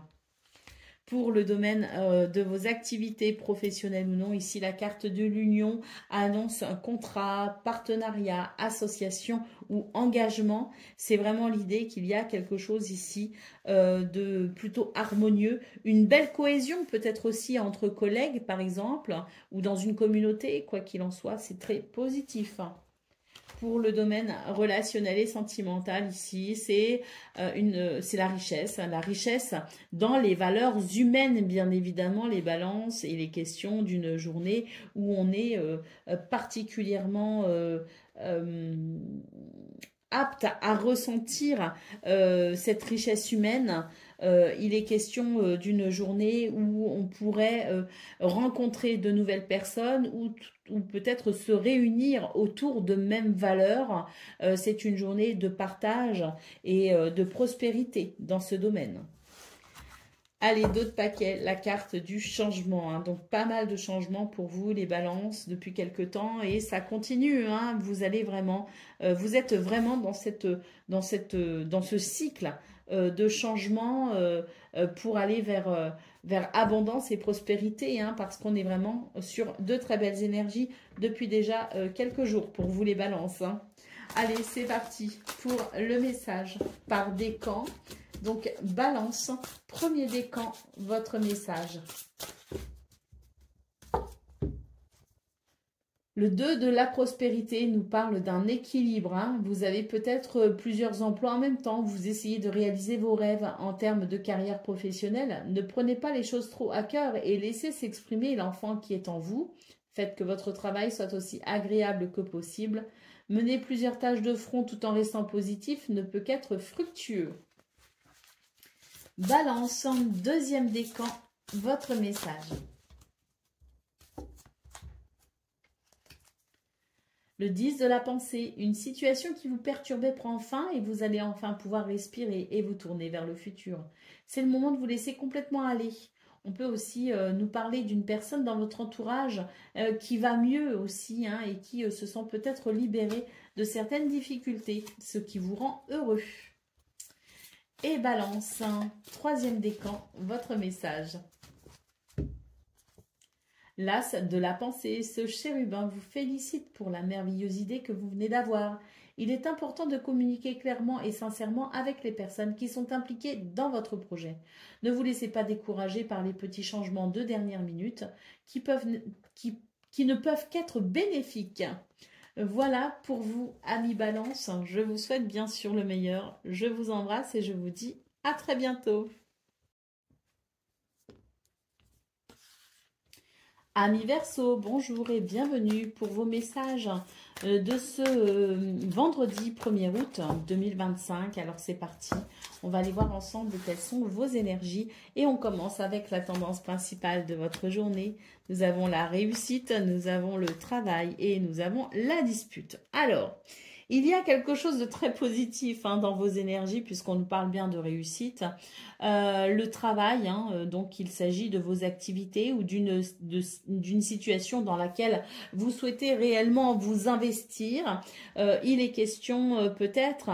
Pour le domaine de vos activités professionnelles ou non, ici la carte de l'union annonce un contrat, partenariat, association ou engagement. C'est vraiment l'idée qu'il y a quelque chose ici de plutôt harmonieux. Une belle cohésion peut-être aussi entre collègues par exemple ou dans une communauté, quoi qu'il en soit, c'est très positif. Pour le domaine relationnel et sentimental ici, c'est la richesse dans les valeurs humaines, bien évidemment, les balances et les questions d'une journée où on est particulièrement apte à ressentir cette richesse humaine. Il est question d'une journée où on pourrait rencontrer de nouvelles personnes ou peut-être se réunir autour de mêmes valeurs. C'est une journée de partage et de prospérité dans ce domaine. Allez, d'autres paquets, la carte du changement. Hein. Donc, pas mal de changements pour vous, les balances, depuis quelque temps. Et ça continue. Hein. Vous allez vraiment, vous êtes vraiment dans ce cycle de changement pour aller vers abondance et prospérité. Hein, parce qu'on est vraiment sur de très belles énergies depuis déjà quelques jours pour vous, les balances. Hein. Allez, c'est parti pour le message par décan. Donc, balance, premier décan, votre message. Le 2 de la prospérité nous parle d'un équilibre. Hein. Vous avez peut-être plusieurs emplois en même temps. Vous essayez de réaliser vos rêves en termes de carrière professionnelle. Ne prenez pas les choses trop à cœur et laissez s'exprimer l'enfant qui est en vous. Faites que votre travail soit aussi agréable que possible. Mener plusieurs tâches de front tout en restant positif ne peut qu'être fructueux. Balance, deuxième décan, votre message. Le 10 de la pensée, une situation qui vous perturbait prend fin et vous allez enfin pouvoir respirer et vous tourner vers le futur. C'est le moment de vous laisser complètement aller. On peut aussi nous parler d'une personne dans votre entourage qui va mieux aussi hein, et qui se sent peut-être libérée de certaines difficultés, ce qui vous rend heureux. Et Balance, troisième décan, votre message. L'as de la pensée, ce chérubin vous félicite pour la merveilleuse idée que vous venez d'avoir. Il est important de communiquer clairement et sincèrement avec les personnes qui sont impliquées dans votre projet. Ne vous laissez pas décourager par les petits changements de dernière minute qui ne peuvent qu'être bénéfiques. Voilà pour vous, amis Balance. Je vous souhaite bien sûr le meilleur. Je vous embrasse et je vous dis à très bientôt. Amis Verseau, bonjour et bienvenue pour vos messages de ce vendredi 1er août 2025. Alors c'est parti, on va aller voir ensemble quelles sont vos énergies et on commence avec la tendance principale de votre journée. Nous avons la réussite, nous avons le travail et nous avons la dispute. Alors, il y a quelque chose de très positif hein, dans vos énergies puisqu'on nous parle bien de réussite. Le travail, hein, donc il s'agit de vos activités ou d'une situation dans laquelle vous souhaitez réellement vous investir. Il est question peut-être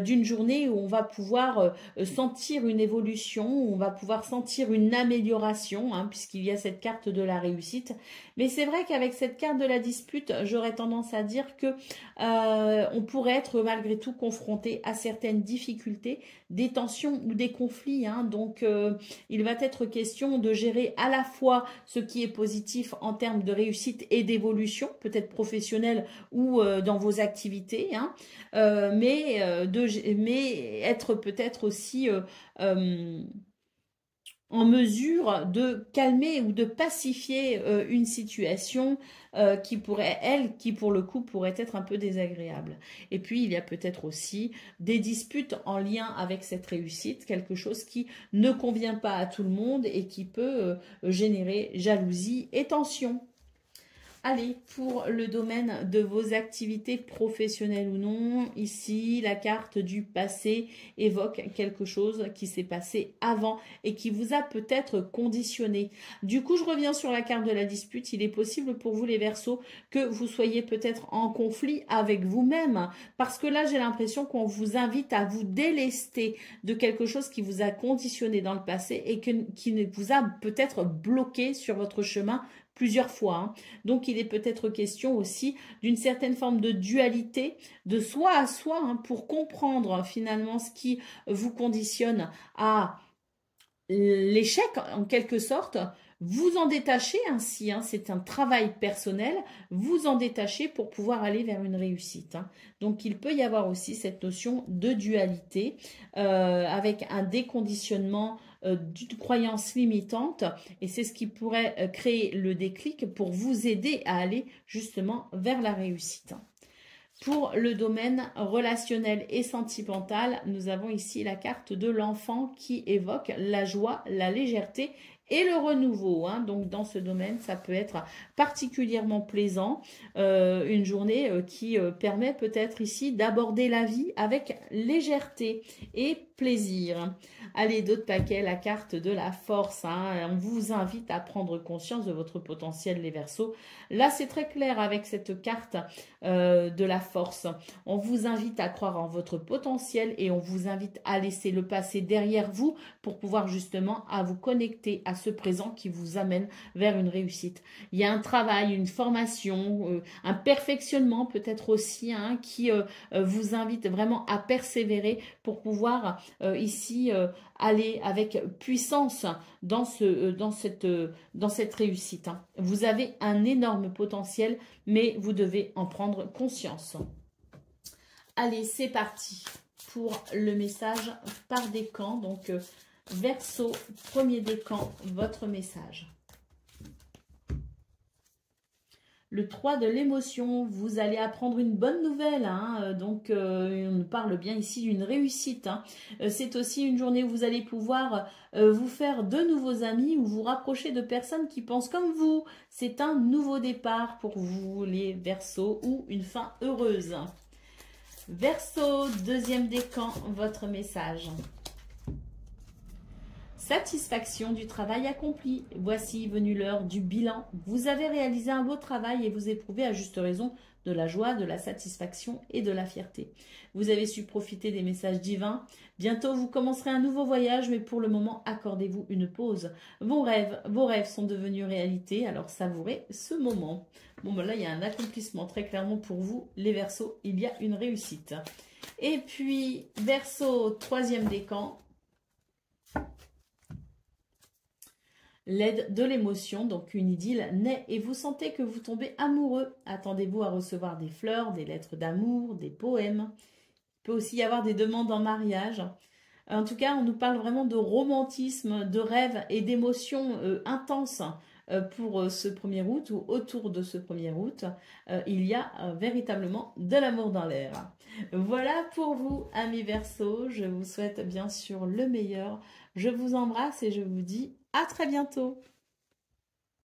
d'une journée où on va pouvoir sentir une évolution, où on va pouvoir sentir une amélioration, hein, puisqu'il y a cette carte de la réussite. Mais c'est vrai qu'avec cette carte de la dispute, j'aurais tendance à dire que on pourrait être malgré tout confronté à certaines difficultés, des tensions ou des conflits. Hein. Donc, il va être question de gérer à la fois ce qui est positif en termes de réussite et d'évolution, peut-être professionnelle ou dans vos activités, hein. Mais être peut-être aussi en mesure de calmer ou de pacifier une situation qui pour le coup, pourrait être un peu désagréable. Et puis, il y a peut-être aussi des disputes en lien avec cette réussite, quelque chose qui ne convient pas à tout le monde et qui peut générer jalousie et tension. Allez, pour le domaine de vos activités professionnelles ou non, ici, la carte du passé évoque quelque chose qui s'est passé avant et qui vous a peut-être conditionné. Du coup, je reviens sur la carte de la dispute. Il est possible pour vous, les Verseaux, que vous soyez peut-être en conflit avec vous-même parce que là, j'ai l'impression qu'on vous invite à vous délester de quelque chose qui vous a conditionné dans le passé et qui vous a peut-être bloqué sur votre chemin plusieurs fois. Hein. Donc, il est peut-être question aussi d'une certaine forme de dualité, de soi à soi, hein, pour comprendre finalement ce qui vous conditionne à l'échec, en quelque sorte. Vous en détachez ainsi, hein, c'est un travail personnel, vous en détachez pour pouvoir aller vers une réussite. Hein. Donc, il peut y avoir aussi cette notion de dualité avec un déconditionnement d'une croyance limitante et c'est ce qui pourrait créer le déclic pour vous aider à aller justement vers la réussite. Pour le domaine relationnel et sentimental, nous avons ici la carte de l'enfant qui évoque la joie, la légèreté et le renouveau. Hein. Donc, dans ce domaine, ça peut être particulièrement plaisant. Une journée qui permet peut-être ici d'aborder la vie avec légèreté et plaisir. Allez, d'autres paquets, la carte de la force. Hein. On vous invite à prendre conscience de votre potentiel, les Verseaux. Là, c'est très clair avec cette carte de la force. On vous invite à croire en votre potentiel et on vous invite à laisser le passé derrière vous pour pouvoir justement à vous connecter à ce présent qui vous amène vers une réussite. Il y a un travail, une formation, un perfectionnement peut-être aussi hein, qui vous invite vraiment à persévérer pour pouvoir ici aller avec puissance dans cette réussite. Hein. Vous avez un énorme potentiel, mais vous devez en prendre conscience. Allez, c'est parti pour le message par décan. Donc, Verseau, premier décan, votre message. Le 3 de l'émotion, vous allez apprendre une bonne nouvelle, hein, donc on parle bien ici d'une réussite. Hein. C'est aussi une journée où vous allez pouvoir vous faire de nouveaux amis ou vous rapprocher de personnes qui pensent comme vous. C'est un nouveau départ pour vous, les Verseaux, ou une fin heureuse. Verseau, deuxième décan, votre message. Satisfaction du travail accompli. Voici venue l'heure du bilan. Vous avez réalisé un beau travail et vous éprouvez à juste raison de la joie, de la satisfaction et de la fierté. Vous avez su profiter des messages divins. Bientôt, vous commencerez un nouveau voyage, mais pour le moment, accordez-vous une pause. Vos rêves sont devenus réalité, alors savourez ce moment. Bon, ben là, il y a un accomplissement très clairement pour vous, les Verseaux. Il y a une réussite. Et puis, Verseau, troisième décan. L'aide de l'émotion, donc une idylle, naît et vous sentez que vous tombez amoureux. Attendez-vous à recevoir des fleurs, des lettres d'amour, des poèmes. Il peut aussi y avoir des demandes en mariage. En tout cas, on nous parle vraiment de romantisme, de rêves et d'émotions intenses pour ce 1er août ou autour de ce 1er août. Il y a véritablement de l'amour dans l'air. Voilà pour vous, amis Verseaux. Je vous souhaite bien sûr le meilleur. Je vous embrasse et je vous dis à très bientôt.